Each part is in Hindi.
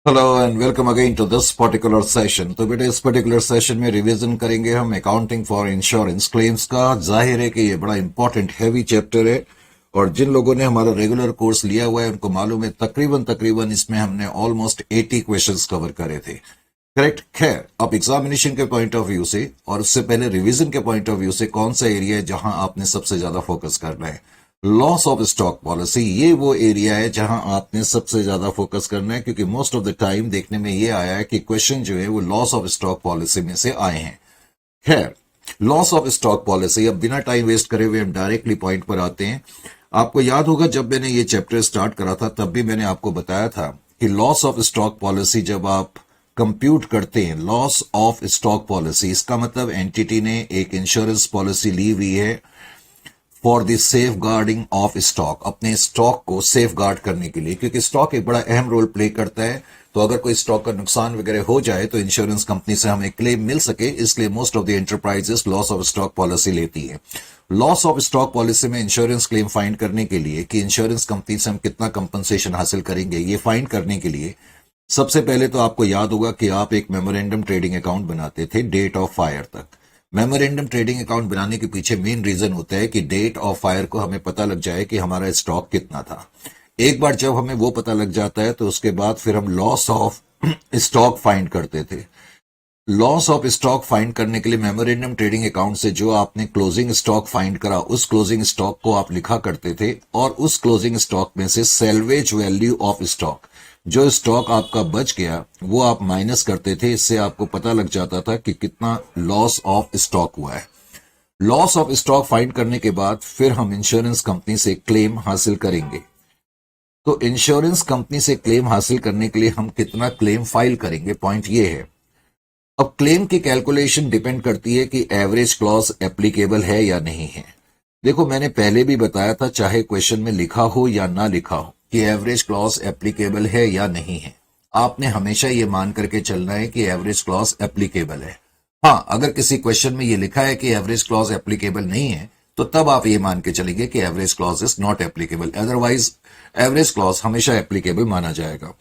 Hello and welcome again to this particular session. तो बेटे इस पर्टिकुलर सेशन में रिवीजन करेंगे हम अकाउंटिंग फॉर इंश्योरेंस क्लेम्स का। जाहिर है कि ये बड़ा इंपॉर्टेंट हैवी चैप्टर है और जिन लोगों ने हमारा रेगुलर कोर्स लिया हुआ है उनको मालूम है तकरीबन इसमें हमने ऑलमोस्ट 80 क्वेश्चंस कवर करे थे। करेक्ट। खैर, अब एग्जामिनेशन के पॉइंट ऑफ व्यू से और उससे पहले रिवीजन के पॉइंट ऑफ व्यू से कौन सा एरिया है जहां आपने सबसे ज्यादा फोकस करना है? Loss of stock policy. ये वो एरिया है जहां आपने सबसे ज्यादा फोकस करना है, क्योंकि मोस्ट ऑफ द टाइम देखने में ये आया है कि क्वेश्चन जो है वो लॉस ऑफ स्टॉक पॉलिसी में से आए हैं। खैर, लॉस ऑफ स्टॉक पॉलिसी, अब बिना टाइम वेस्ट करे हुए हम डायरेक्टली पॉइंट पर आते हैं। आपको याद होगा जब मैंने ये चैप्टर स्टार्ट करा था तब भी मैंने आपको बताया था कि लॉस ऑफ स्टॉक पॉलिसी जब आप कंप्यूट करते हैं, लॉस ऑफ स्टॉक पॉलिसी, इसका मतलब एंटिटी ने एक इंश्योरेंस पॉलिसी ली हुई है for the safeguarding of stock, अपने स्टॉक को सेफ गार्ड करने के लिए, क्योंकि स्टॉक एक बड़ा अहम रोल प्ले करता है। तो अगर कोई स्टॉक का नुकसान वगैरह हो जाए तो इंश्योरेंस कंपनी से हमें क्लेम मिल सके, इसलिए most of the enterprises loss of stock policy लेती है। लॉस ऑफ स्टॉक पॉलिसी में इंश्योरेंस क्लेम फाइंड करने के लिए कि इंश्योरेंस कंपनी से हम कितना कंपनसेशन हासिल करेंगे, ये फाइंड करने के लिए सबसे पहले तो आपको याद होगा कि आप एक मेमोरेंडम ट्रेडिंग अकाउंट बनाते थे डेट ऑफ फायर तक। मेमोरेंडम ट्रेडिंग अकाउंट बनाने के पीछे मेन रीजन होता है कि डेट ऑफ फायर को हमें पता लग जाए कि हमारा स्टॉक कितना था। एक बार जब हमें वो पता लग जाता है तो उसके बाद फिर हम लॉस ऑफ स्टॉक फाइंड करते थे। लॉस ऑफ स्टॉक फाइंड करने के लिए मेमोरेंडम ट्रेडिंग अकाउंट से जो आपने क्लोजिंग स्टॉक फाइंड करा उस क्लोजिंग स्टॉक को आप लिखा करते थे और उस क्लोजिंग स्टॉक में से सेल्वेज वैल्यू ऑफ स्टॉक, जो स्टॉक आपका बच गया वो आप माइनस करते थे। इससे आपको पता लग जाता था कि कितना लॉस ऑफ स्टॉक हुआ है। लॉस ऑफ स्टॉक फाइंड करने के बाद फिर हम इंश्योरेंस कंपनी से क्लेम हासिल करेंगे। तो इंश्योरेंस कंपनी से क्लेम हासिल करने के लिए हम कितना क्लेम फाइल करेंगे, पॉइंट ये है। अब क्लेम की कैलकुलेशन डिपेंड करती है कि एवरेज क्लॉज एप्लीकेबल है या नहीं है। देखो, मैंने पहले भी बताया था, चाहे क्वेश्चन में लिखा हो या ना लिखा हो, कि एवरेज क्लॉज एप्लीकेबल है या नहीं है। आपने हमेशा ये मान करके चलना है कि एवरेज क्लॉज एप्लीकेबल है। हाँ, अगर किसी क्वेश्चन में ये लिखा है कि एवरेज क्लॉज एप्लीकेबल नहीं है तो तब आप ये मान के चलेंगे कि average clause is not applicable. Otherwise average clause हमेशा एप्लीकेबल माना जाएगा।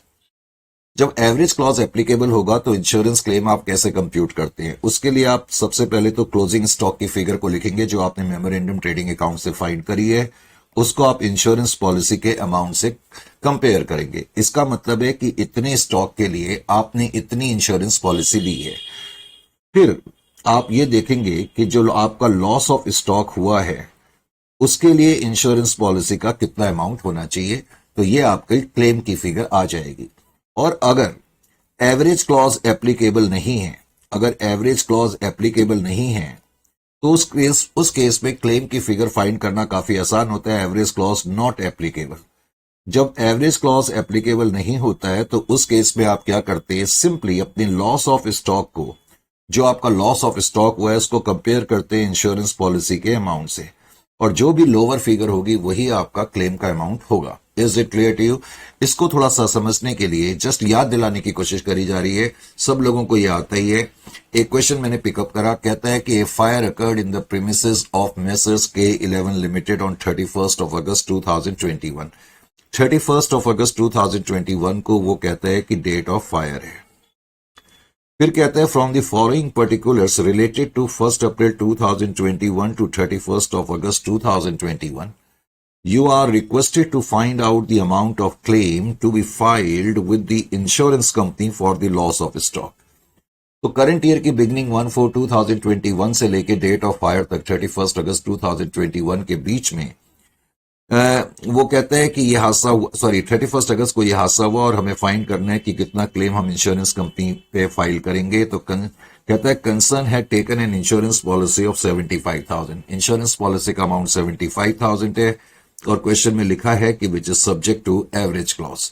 जब एवरेज क्लॉज एप्लीकेबल होगा तो इंश्योरेंस क्लेम आप कैसे कंप्यूट करते हैं, उसके लिए आप सबसे पहले तो क्लोजिंग स्टॉक की फिगर को लिखेंगे जो आपने मेमोरेंडम ट्रेडिंग अकाउंट से फाइंड करी है। उसको आप इंश्योरेंस पॉलिसी के अमाउंट से कंपेयर करेंगे। इसका मतलब है कि इतने स्टॉक के लिए आपने इतनी इंश्योरेंस पॉलिसी ली है। फिर आप ये देखेंगे कि जो आपका लॉस ऑफ स्टॉक हुआ है उसके लिए इंश्योरेंस पॉलिसी का कितना अमाउंट होना चाहिए। तो ये आपकी क्लेम की फिगर आ जाएगी। और अगर एवरेज क्लॉज एप्लीकेबल नहीं है, अगर एवरेज क्लॉज एप्लीकेबल नहीं है तो उस केस में क्लेम की फिगर फाइंड करना काफी आसान होता है। Average clause not applicable. जब एवरेज क्लॉज एप्लीकेबल नहीं होता है तो उस केस में आप क्या करते हैं, सिंपली अपनी लॉस ऑफ स्टॉक को, जो आपका लॉस ऑफ स्टॉक हुआ है, उसको कंपेयर करते हैं इंश्योरेंस पॉलिसी के अमाउंट से, और जो भी लोअर फिगर होगी वही आपका क्लेम का अमाउंट होगा। Is it clear to you? इसको थोड़ा सा समझने के लिए जस्ट याद दिलाने की कोशिश करी जा रही है। सब लोगों को ये आता ही है। एक क्वेश्चन मैंने पिकअप करा, कहता है कि fire occurred in the premises of messrs K11 limited on 31st of August 2021। 31st of August 2021 को वो कहता है कि डेट ऑफ फायर है। फिर कहता है from the following particulars related to 1st April 2021 to 31st of August 2021 you are requested to find out the amount of claim to be filed with the insurance company for the loss of stock। तो करंट ईयर की बिगनिंग 1/4/2021 से लेके डेट ऑफ फायर तक 31st अगस्त 2021 के बीच में वो कहता है कि ये हादसा, 31st अगस्त को ये हादसा हुआ और हमें फाइंड करना है कि कितना क्लेम हम इंश्योरेंस कंपनी पे फाइल करेंगे। तो कहता है कंसर्न है taken an insurance policy of 75,000। Insurance policy का अमाउंट 75,000 है और क्वेश्चन में लिखा है कि which is subject to average clause.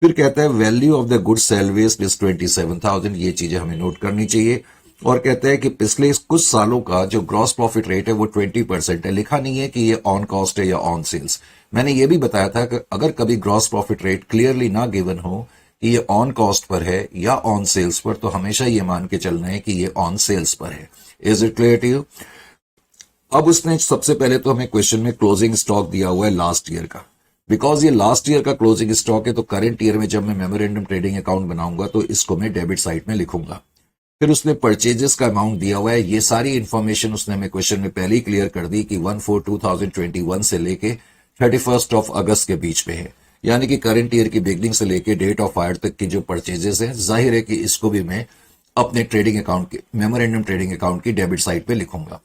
फिर कहता है value of the good salvage is 27,000। ये चीजें हमें नोट करनी चाहिए। और कहता है कि पिछले कुछ सालों का जो ग्रॉस प्रॉफिट रेट है वो 20% है। लिखा नहीं है कि ये ऑन कॉस्ट है या ऑन सेल्स। मैंने ये भी बताया था कि अगर कभी ग्रॉस प्रॉफिट रेट क्लियरली ना गिवन हो कि ये ऑन कॉस्ट पर है या ऑन सेल्स पर, तो हमेशा ये मान के चलना है कि ये ऑन सेल्स पर है। Is it clear to you? अब उसने सबसे पहले तो हमें क्वेश्चन में क्लोजिंग स्टॉक दिया हुआ है लास्ट ईयर का। बिकॉज ये लास्ट ईयर का क्लोजिंग स्टॉक है तो करंट ईयर में जब मैं मेमोरेंडम ट्रेडिंग अकाउंट बनाऊंगा तो इसको मैं डेबिट साइड में लिखूंगा। फिर उसने परचेजेस का अमाउंट दिया हुआ है, ये सारी इंफॉर्मेशन उसने हमें क्वेश्चन में पहले ही क्लियर कर दी कि 1/4/2021 से लेके 31 ऑफ अगस्त के बीच में है, यानी कि करंट ईयर की बिगनिंग से लेके डेट ऑफ हायर तक की जो परचेजेस है, जाहिर है कि इसको भी मैं अपने ट्रेडिंग अकाउंट के मेमोरेंडम ट्रेडिंग अकाउंट की डेबिट साइड पे लिखूंगा।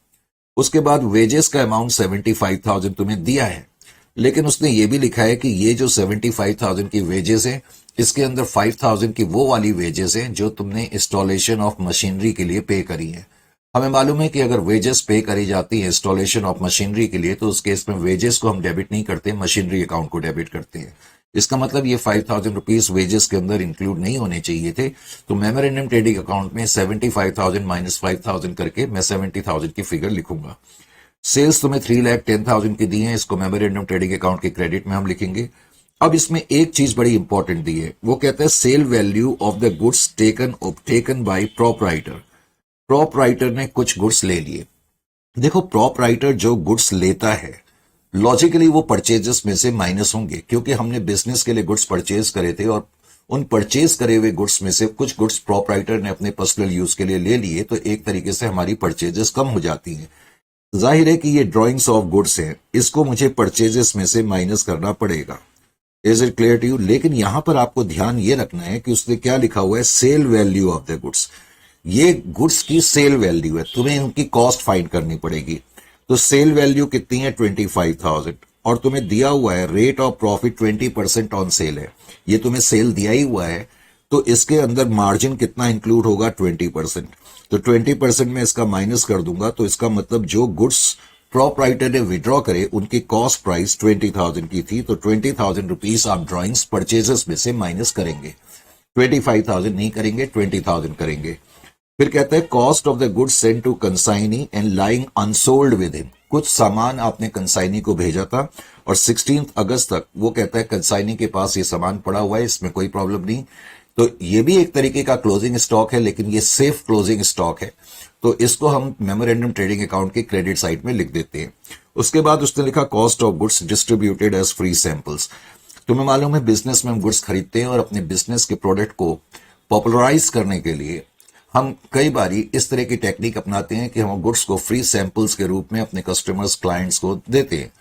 उसके बाद वेजेस का अमाउंट 75,000 तुम्हें दिया है, लेकिन उसने ये भी लिखा है कि ये जो 75,000 की वेजेस है, इसके अंदर 5,000 की वो वाली वेजेस है जो तुमने इंस्टॉलेशन ऑफ मशीनरी के लिए पे करी है। हमें मालूम है कि अगर वेजेस पे करी जाती है इंस्टॉलेशन ऑफ मशीनरी के लिए तो उस केस में वेजेस को हम डेबिट नहीं करते, मशीनरी अकाउंट को डेबिट करते हैं। इसका मतलब ये 5,000 रुपीज वेजेस के अंदर इंक्लूड नहीं होने चाहिए थे, तो मेमोरेंडम ट्रेडिंग अकाउंट में 75,000 माइनस 5,000 करके मैं 70,000 की फिगर लिखूंगा। सेल्स तुम्हें 3,10,000 की दी है, इसको मेमोरेंडम ट्रेडिंग अकाउंट के क्रेडिट में हम लिखेंगे। अब इसमें एक चीज बड़ी इंपॉर्टेंट दी है, वो कहता है sale value of the goods taken by proprietor. Proprietor ने कुछ गुड्स ले लिए। देखो, प्रोपराइटर जो गुड्स लेता है लॉजिकली वो परचेजेस में से माइनस होंगे, क्योंकि हमने बिजनेस के लिए गुड्स परचेज करे थे और उन परचेज करे हुए गुड्स में से कुछ गुड्स प्रोपराइटर ने अपने पर्सनल यूज के लिए ले लिए, तो एक तरीके से हमारी परचेजेस कम हो जाती हैं। जाहिर है कि ये ड्रॉइंग्स ऑफ गुड्स हैं, इसको मुझे परचेजेस में से माइनस करना पड़ेगा। Is it clear to you? लेकिन यहां पर आपको ध्यान ये रखना है कि उसने क्या लिखा हुआ है, sale value of the goods. ये गुड्स की सेल वैल्यू है, तुम्हें उनकी कॉस्ट फाइंड करनी पड़ेगी। तो सेल वैल्यू कितनी है? 25,000, और तुम्हें दिया हुआ है rate of profit 20% on sale है। ये तुम्हें सेल दिया ही हुआ है, तो इसके अंदर मार्जिन कितना इंक्लूड होगा? 20%। तो 20% में इसका माइनस कर दूंगा, तो इसका मतलब जो गुड्स प्रोपराइटर ने विड्रॉ करे उनकी कॉस्ट प्राइस 20,000 की थी, तो 20,000 रुपीज आप ड्रॉइंग्स परचेजेस में से माइनस करेंगे। 25,000 नहीं करेंगे, 20,000 करेंगे। फिर कहता है cost of the goods sent to consignee and lying unsold with him. कुछ सामान आपने कंसाइनी को भेजा था और 16 अगस्त तक वो कहता है कंसाइनी के पास ये सामान पड़ा हुआ है, इसमें कोई प्रॉब्लम नहीं। तो ये भी एक तरीके का क्लोजिंग स्टॉक है, लेकिन ये सेफ क्लोजिंग स्टॉक है, तो इसको हम मेमोरेंडम ट्रेडिंग अकाउंट के क्रेडिट साइड में लिख देते हैं। उसके बाद उसने लिखा cost of goods distributed as free samples. तुम्हें मालूम है बिजनेस में हम गुड्स खरीदते हैं और अपने बिजनेस के प्रोडक्ट को पॉपुलराइज करने के लिए हम कई बारी इस तरह की टेक्निक अपनाते हैं कि हम गुड्स को फ्री सैंपल्स के रूप में अपने कस्टमर्स क्लाइंट्स को देते हैं।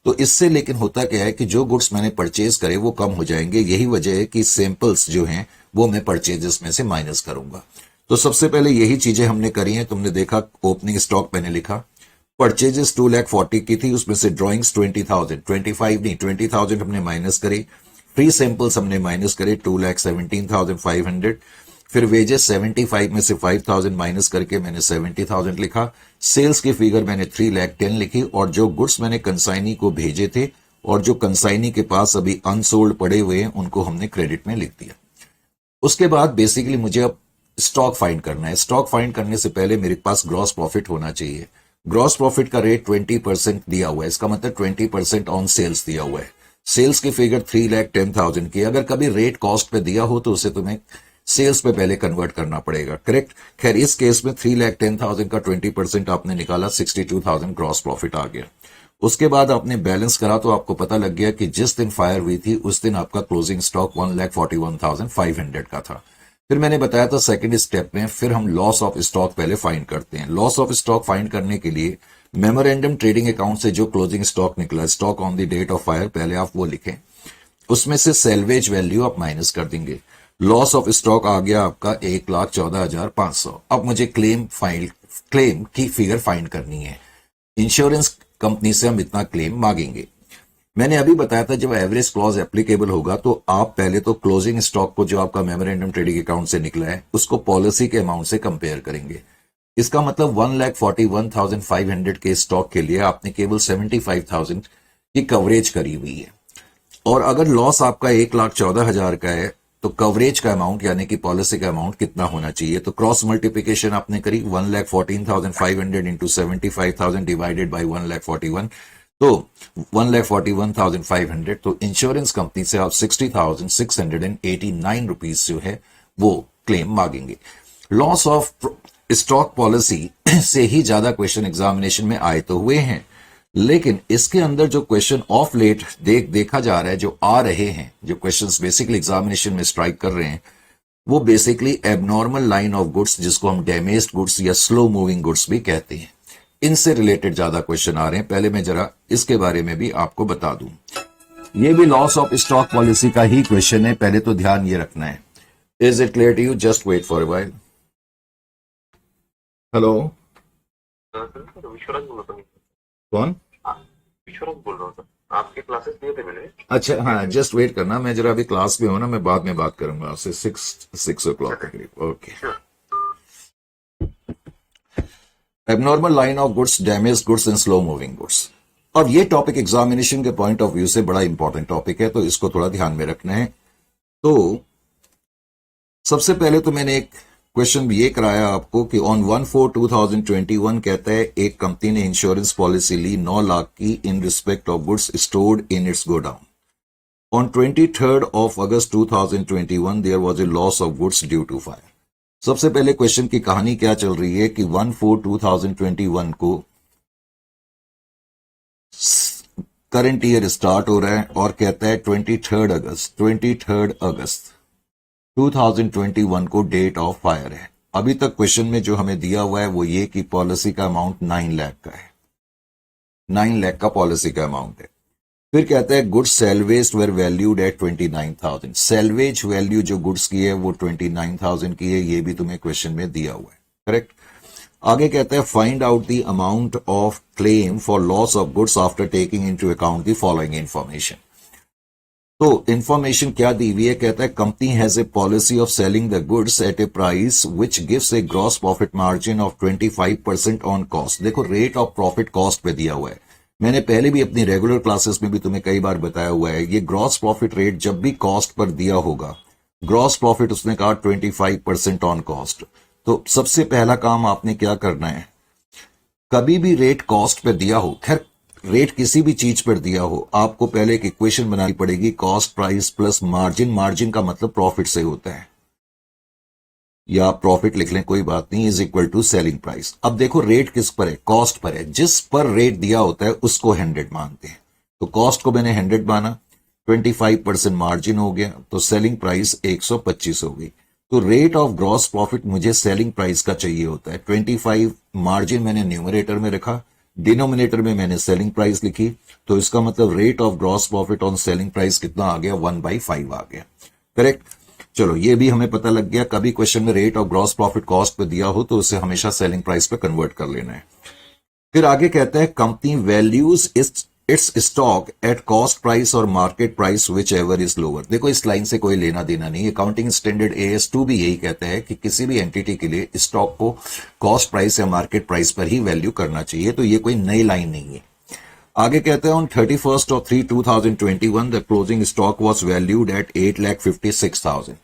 तो इससे लेकिन होता क्या है कि जो गुड्स मैंने परचेज करे वो कम हो जाएंगे। यही वजह है कि सैंपल्स जो हैं वो मैं परचेजेस में से माइनस करूंगा। तो सबसे पहले यही चीजें हमने करी हैं। तुमने देखा ओपनिंग स्टॉक मैंने लिखा, परचेजेस 2,40,000 की थी, उसमें से ड्रॉइंग्स 20,000, 25 नहीं 20,000 हमने माइनस करे। फ्री सैंपल्स हमने माइनस करे 2,17,500। फिर वेजेस 75 में से 5,000 माइनस करके मैंने 70,000 लिखा। सेल्स की फिगर मैंने 3,10,000 लिखी, और जो गुड्स मैंने कंसाइनी को भेजे थे और जो कंसाइनी के पास अभी अनसोल्ड पड़े हुए हैं उनको हमने क्रेडिट में लिख दिया। उसके बाद बेसिकली मुझे अब स्टॉक फाइंड करना है। स्टॉक फाइंड करने से पहले मेरे पास ग्रॉस प्रॉफिट होना चाहिए। ग्रॉस प्रॉफिट का रेट 20% दिया हुआ है, इसका मतलब 20% ऑन सेल्स दिया हुआ है। सेल्स की फिगर 3,10,000 की। अगर कभी रेट कॉस्ट पे दिया हो तो उसे तुम्हें सेल्स पे पहले कन्वर्ट करना पड़ेगा, करेक्ट। खैर इस केस में 3,10,000 का 20% आपने निकाला, 62,000 ग्रॉस प्रॉफिट आ गया। उसके बाद आपने बैलेंस करा तो आपको पता लग गया कि जिस दिन फायर हुई थी उस दिन आपका क्लोजिंग स्टॉक 1,41,500 का था। फिर मैंने बताया था सेकंड स्टेप में फिर हम लॉस ऑफ स्टॉक पहले फाइंड करते हैं। लॉस ऑफ स्टॉक फाइंड करने के लिए मेमोरेंडम ट्रेडिंग अकाउंट से जो क्लोजिंग स्टॉक निकला, stock on the date of fire, पहले आप वो लिखें। उसमें से सेल्वेज वैल्यू आप माइनस कर देंगे। लॉस ऑफ स्टॉक आ गया आपका 1,14,500। अब मुझे क्लेम की फिगर फाइंड करनी है। इंश्योरेंस कंपनी से हम इतना क्लेम मांगेंगे। मैंने अभी बताया था जब एवरेज क्लॉज एप्लीकेबल होगा तो आप पहले तो क्लोजिंग स्टॉक को जो आपका मेमोरेंडम ट्रेडिंग अकाउंट से निकला है उसको पॉलिसी के अमाउंट से कंपेयर करेंगे। इसका मतलब 1,41,500 के स्टॉक के लिए आपने केवल 75,000 की कवरेज करी हुई है, और अगर लॉस आपका 1,14,000 का है तो कवरेज का अमाउंट यानी कि पॉलिसी का अमाउंट कितना होना चाहिए। तो क्रॉस मल्टीप्लिकेशन आपने करी, 1,14,500 इंटू 75,000 डिवाइडेड बाई 1,41,000, तो 1,41,500। तो इंश्योरेंस कंपनी से आप 60,689 रुपीज जो है वो क्लेम मांगेंगे। लॉस ऑफ स्टॉक पॉलिसी से ही ज्यादा क्वेश्चन एग्जामिनेशन में आए तो हुए हैं, लेकिन इसके अंदर जो क्वेश्चन ऑफ लेट देखा जा रहा है, जो आ रहे हैं, जो क्वेश्चंस बेसिकली एग्जामिनेशन में स्ट्राइक कर रहे हैं, वो basically abnormal line of goods, जिसको हम डैमेज्ड गुड्स या स्लो मूविंग गुड्स भी कहते हैं, इनसे रिलेटेड ज्यादा क्वेश्चन आ रहे हैं। पहले मैं जरा इसके बारे में भी आपको बता दूं। ये भी लॉस ऑफ स्टॉक पॉलिसी का ही क्वेश्चन है, पहले तो ध्यान ये रखना है। Is it clear to you? Just wait for a while. Hello, Vishwaraj बोल रहा था। कौन? विश्वराज बोल रहा था, आपके क्लासेस लिए थे मैंने। अच्छा, हाँ, जस्ट वेट करना, मैं जरा अभी क्लास में हूं ना, मैं बाद में बात करूंगा आपसे 6 o'clock के करीब। Okay. Abnormal line of goods, damage goods and slow moving goods. और ये टॉपिक एग्जामिनेशन के पॉइंट ऑफ व्यू से बड़ा इंपॉर्टेंट टॉपिक है, तो इसको थोड़ा ध्यान में रखना है। तो सबसे पहले तो मैंने एक क्वेश्चन ये कराया आपको कि ऑन 1/4/2021 कहता है एक कंपनी ने इंश्योरेंस पॉलिसी ली 9 लाख की in respect of goods stored in its godown. On 23rd of August 2021 there was a loss of goods due to fire. सबसे पहले क्वेश्चन की कहानी क्या चल रही है कि 1/4/2021 को करंट ईयर स्टार्ट हो रहा है और कहता है 23rd अगस्त 2021 को डेट ऑफ फायर है। अभी तक क्वेश्चन में जो हमें दिया हुआ है वो ये कि पॉलिसी का अमाउंट 9 लाख का है, 9 लाख का पॉलिसी का अमाउंट है। फिर कहता है goods salvage were valued at 29,000। Salvage value जो गुड्स की है वो 29,000 की है, ये भी तुम्हें क्वेश्चन में दिया हुआ है, करेक्ट। आगे कहता है find out the amount of claim for loss of goods after taking into account the following information. तो इंफॉर्मेशन क्या दी हुई है? कहता है company has a policy of selling the goods at A price which gives A gross profit margin of 25% on cost. देखो, रेट ऑफ प्रॉफिट कॉस्ट पे दिया हुआ है। मैंने पहले भी अपनी रेगुलर क्लासेस में भी तुम्हें कई बार बताया हुआ है, ये ग्रॉस प्रॉफिट रेट जब भी कॉस्ट पर दिया होगा, ग्रॉस प्रॉफिट उसने कहा 25% ऑन कॉस्ट। तो सबसे पहला काम आपने क्या करना है, कभी भी रेट कॉस्ट पर दिया हो, खैर रेट किसी भी चीज पर दिया हो, आपको पहले एक इक्वेशन बनानी पड़ेगी, cost price plus margin. Margin का मतलब प्रॉफिट से होता है, या आप प्रॉफिट लिख लें, कोई बात नहीं, is equal to selling price. अब देखो रेट किस पर है? कॉस्ट पर है। जिस पर रेट दिया होता है उसको 100 मानते हैं, तो कॉस्ट को मैंने 100 माना, 25% मार्जिन हो गया, तो सेलिंग प्राइस 125 हो गई। तो रेट ऑफ ग्रॉस प्रॉफिट मुझे सेलिंग प्राइस का चाहिए होता है। 25 मार्जिन मैंने न्यूमरेटर में रखा, डिनोमिनेटर में मैंने सेलिंग प्राइस लिखी, तो इसका मतलब rate of gross profit on selling price कितना आ गया? 1/5 आ गया, करेक्ट। चलो, ये भी हमें पता लग गया, कभी क्वेश्चन में rate of gross profit cost पे दिया हो तो उसे हमेशा सेलिंग प्राइस पे कन्वर्ट कर लेना है। फिर आगे कहता है company values its stock at cost price और market price whichever is lower. देखो, इस लाइन से कोई लेना देना नहीं। अकाउंटिंग स्टैंडर्ड AS2 भी यही कहता है कि किसी भी एंटिटी के लिए स्टॉक को कॉस्ट प्राइस या मार्केट प्राइस पर ही वैल्यू करना चाहिए, तो ये कोई नई लाइन नहीं है। आगे कहते हैं on 31st of 3/2021 the closing stock was valued at 8,56,000।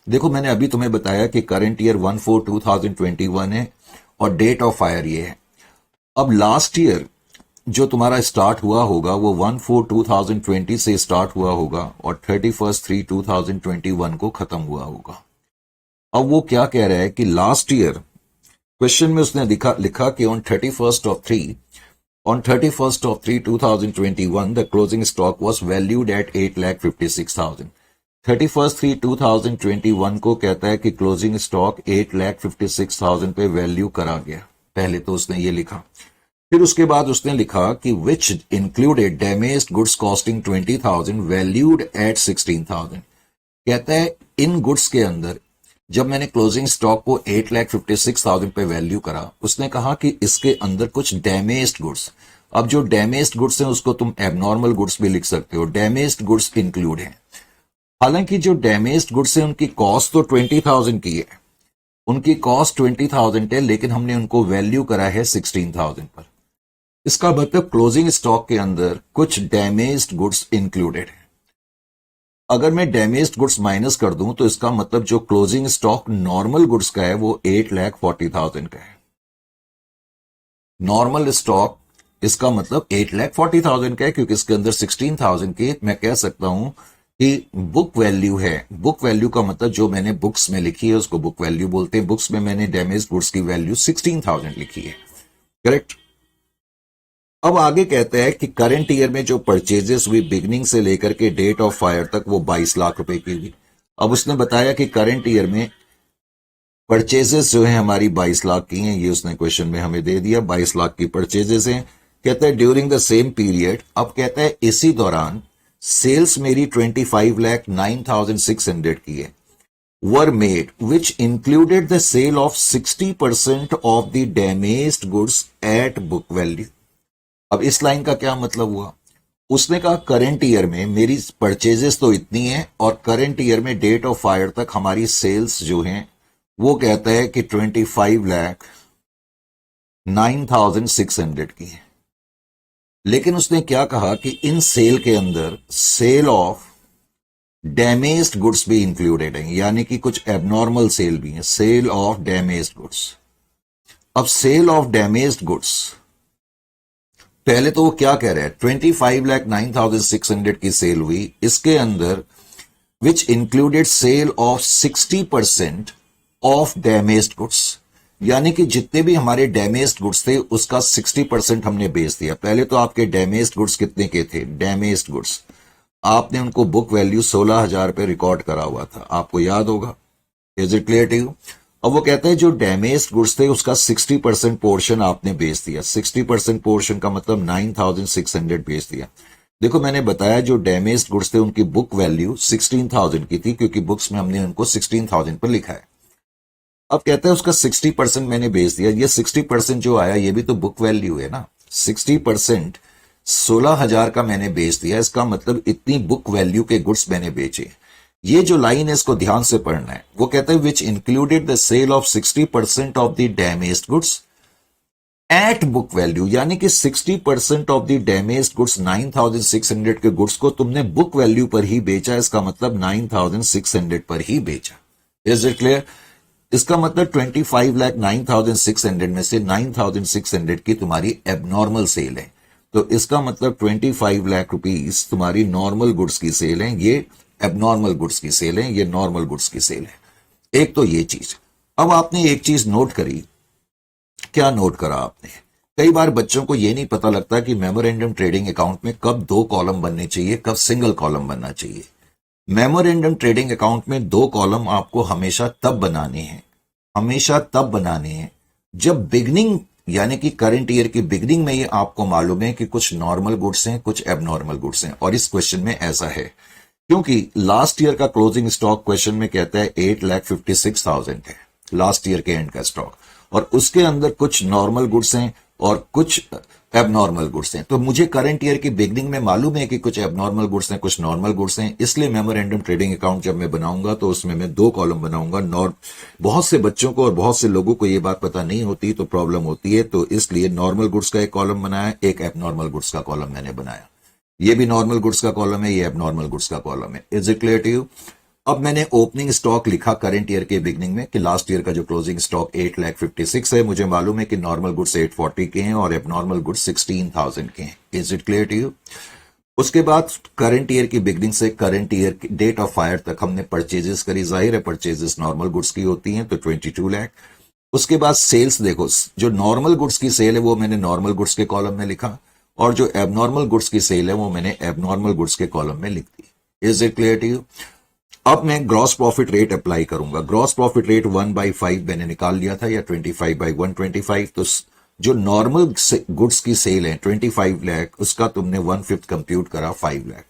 देखो, मैंने अभी तुम्हें बताया कि करंट ईयर 1/4/2021 है और डेट ऑफ फायर ये है। अब लास्ट ईयर जो तुम्हारा स्टार्ट हुआ होगा वो 1/4/2020 से स्टार्ट हुआ होगा और 31/3/2021 को खत्म हुआ होगा। अब वो क्या कह रहा है कि लास्ट ईयर क्वेश्चन में उसने लिखा कि on 31st of 3/2021 the closing stock was valued at 8,56,000। 31/3/2021 को कहता है कि क्लोजिंग स्टॉक 8,56,000 पे वैल्यू करा गया। पहले तो उसने ये लिखा, फिर उसके बाद उसने लिखा कि which included damaged goods costing 20,000 valued at 16,000। कहता है इन गुड्स के अंदर जब मैंने क्लोजिंग स्टॉक को 8,56,000 पे वैल्यू करा, उसने कहा कि इसके अंदर कुछ डैमेज्ड गुड्स। अब जो डैमेज्ड गुड्स हैं उसको तुम एबनॉर्मल गुड्स भी लिख सकते हो, डैमेज्ड गुड्स इंक्लूड हैं। हालांकि जो डैमेज्ड गुड्स है उनकी कॉस्ट तो 20,000 की है, उनकी कॉस्ट 20,000 है, लेकिन हमने उनको वैल्यू करा है 16,000 पर। इसका मतलब क्लोजिंग स्टॉक के अंदर कुछ डैमेज्ड गुड्स इंक्लूडेड है। अगर मैं डैमेज्ड गुड्स माइनस कर दूं तो इसका मतलब जो क्लोजिंग स्टॉक नॉर्मल गुड्स का है वो 8,40,000 का है। नॉर्मल स्टॉक इसका मतलब 8,40,000 का है, क्योंकि इसके अंदर 16,000 की मैं कह सकता हूं कि बुक वैल्यू है। बुक वैल्यू का मतलब जो मैंने बुक्स में लिखी है उसको बुक वैल्यू बोलते हैं। बुक्स में मैंने डैमेज्ड गुड्स की वैल्यू 16,000 लिखी है, करेक्ट। अब आगे कहते हैं कि करंट ईयर में जो परचेजेस हुई बिगनिंग से लेकर के डेट ऑफ फायर तक वो 22 लाख रुपए की हुई। अब उसने बताया कि करंट ईयर में परचेजेस जो है हमारी 22 लाख की हैं, ये उसने क्वेश्चन में हमें दे दिया, 22 लाख की परचेजेस हैं। कहता है ड्यूरिंग द सेम पीरियड, अब कहता है इसी दौरान सेल्स मेरी 25,09,600 की है, were made which included the sale of 60% of the damaged goods at book value। अब इस लाइन का क्या मतलब हुआ? उसने कहा करंट ईयर में मेरी परचेजेस तो इतनी हैं और करंट ईयर में डेट ऑफ फायर तक हमारी सेल्स जो हैं वो कहता है कि 25,09,600 की है। लेकिन उसने क्या कहा कि इन सेल के अंदर सेल ऑफ डैमेज्ड गुड्स भी इंक्लूडेड है, यानी कि कुछ एबनॉर्मल सेल भी है, सेल ऑफ डैमेज्ड गुड्स। अब सेल ऑफ डैमेज्ड गुड्स, पहले तो वो क्या कह रहा है, 25,09,600 की सेल हुई, इसके अंदर which included sale of 60% of damaged goods, यानी कि जितने भी हमारे डैमेज्ड गुड्स थे उसका 60% हमने बेच दिया। पहले तो आपके डैमेज्ड गुड्स कितने के थे? डैमेज्ड गुड्स आपने उनको बुक वैल्यू 16,000 पे रिकॉर्ड करा हुआ था, आपको याद होगा। Is it clear to you? अब वो कहते हैं जो डैमेज्ड गुड्स थे उसका 60% पोर्शन आपने बेच दिया। 60% पोर्शन का मतलब 9,600 बेच दिया। देखो मैंने बताया जो डैमेज्ड गुड्स थे उनकी बुक वैल्यू 16,000 की थी, क्योंकि बुक्स में हमने उनको 16,000 पर लिखा है। अब कहता है उसका 60% मैंने बेच दिया। ये 60% जो आया ये भी तो बुक वैल्यू है ना। 60% 16,000 का मैंने बेच दिया, इसका मतलब इतनी बुक वैल्यू के गुड्स मैंने बेचे। ये जो लाइन है इसको ध्यान से पढ़ना है। वो कहता है which included the sale of 60% of the damaged goods at book value, यानी कि 60% ऑफ द डैमेज्ड गुड्स 9,600 के गुड्स को तुमने बुक वैल्यू पर ही बेचा, इसका मतलब 9,600 पर ही बेचा। Is it clear? इसका मतलब 25,09,600 में से 9,600 की तुम्हारी एबनॉर्मल सेल है, तो इसका मतलब 25 लाख रुपीस तुम्हारी नॉर्मल गुड्स की सेल है, ये एबनॉर्मल गुड्स की सेल है, ये नॉर्मल गुड्स की सेल है। एक तो ये चीज। अब आपने एक चीज नोट करी, क्या नोट करा आपने? कई बार बच्चों को ये नहीं पता लगता कि मेमोरेंडम ट्रेडिंग अकाउंट में कब 2 कॉलम बनने चाहिए, कब सिंगल कॉलम बनना चाहिए। मेमोरेंडम ट्रेडिंग अकाउंट में 2 कॉलम आपको हमेशा तब बनाने हैं, हमेशा तब बनाने हैं जब बिगनिंग, यानी कि करंट ईयर की बिगनिंग में ये आपको मालूम है कि कुछ नॉर्मल गुड्स हैं, कुछ एबनॉर्मल गुड्स हैं। और इस क्वेश्चन में ऐसा है क्योंकि लास्ट ईयर का क्लोजिंग स्टॉक क्वेश्चन में कहता है 8,56,000 है लास्ट ईयर के एंड का स्टॉक, और उसके अंदर कुछ नॉर्मल गुड्स हैं और कुछ एबनॉर्मल गुड्स हैं। तो मुझे करंट ईयर की बिगनिंग में मालूम है कि कुछ एबनॉर्मल गुड्स हैं, कुछ नॉर्मल गुड्स हैं, इसलिए मेमोरेंडम ट्रेडिंग अकाउंट जब मैं बनाऊंगा तो उसमें मैं 2 कॉलम बनाऊंगा। बहुत से बच्चों को और बहुत से लोगों को ये बात पता नहीं होती तो प्रॉब्लम होती है, तो इसलिए नॉर्मल गुड्स का एक कॉलम बनाया, एक एबनॉर्मल गुड्स का कॉलम मैंने बनाया। ये भी नॉर्मल गुड्स का कॉलम है, ये एबनॉर्मल गुड्स का कॉलम है। Is it clear to you? अब मैंने ओपनिंग स्टॉक लिखा करंट ईयर के बिगनिंग में कि लास्ट ईयर का जो क्लोजिंग स्टॉक 8,56,000 है, मुझे मालूम है कि नॉर्मल गुड्स 840 के हैं और एबनॉर्मल गुड्स 16,000 के हैं। Is it clear to you? उसके बाद करंट ईयर की बिगनिंग से करंट ईयर की डेट ऑफ फायर तक हमने परचेजेस करी। जाहिर है परचेजेस नॉर्मल गुड्स की होती हैं, तो 22 लाख। उसके बाद सेल्स देखो, जो नॉर्मल गुड्स की सेल है वो मैंने नॉर्मल गुड्स के कॉलम में लिखा, और जो एबनॉर्मल गुड्स की सेल है वो मैंने एबनॉर्मल गुड्स के कॉलम में लिख दी। Is it clear to you? अब मैं ग्रॉस प्रॉफिट रेट अप्लाई करूंगा। ग्रॉस प्रॉफिट रेट 1/5 मैंने निकाल लिया था, या 25/125। तो जो नॉर्मल गुड्स की सेल है 25 लाख, उसका तुमने 1/5 कंप्यूट करा 5 लाख।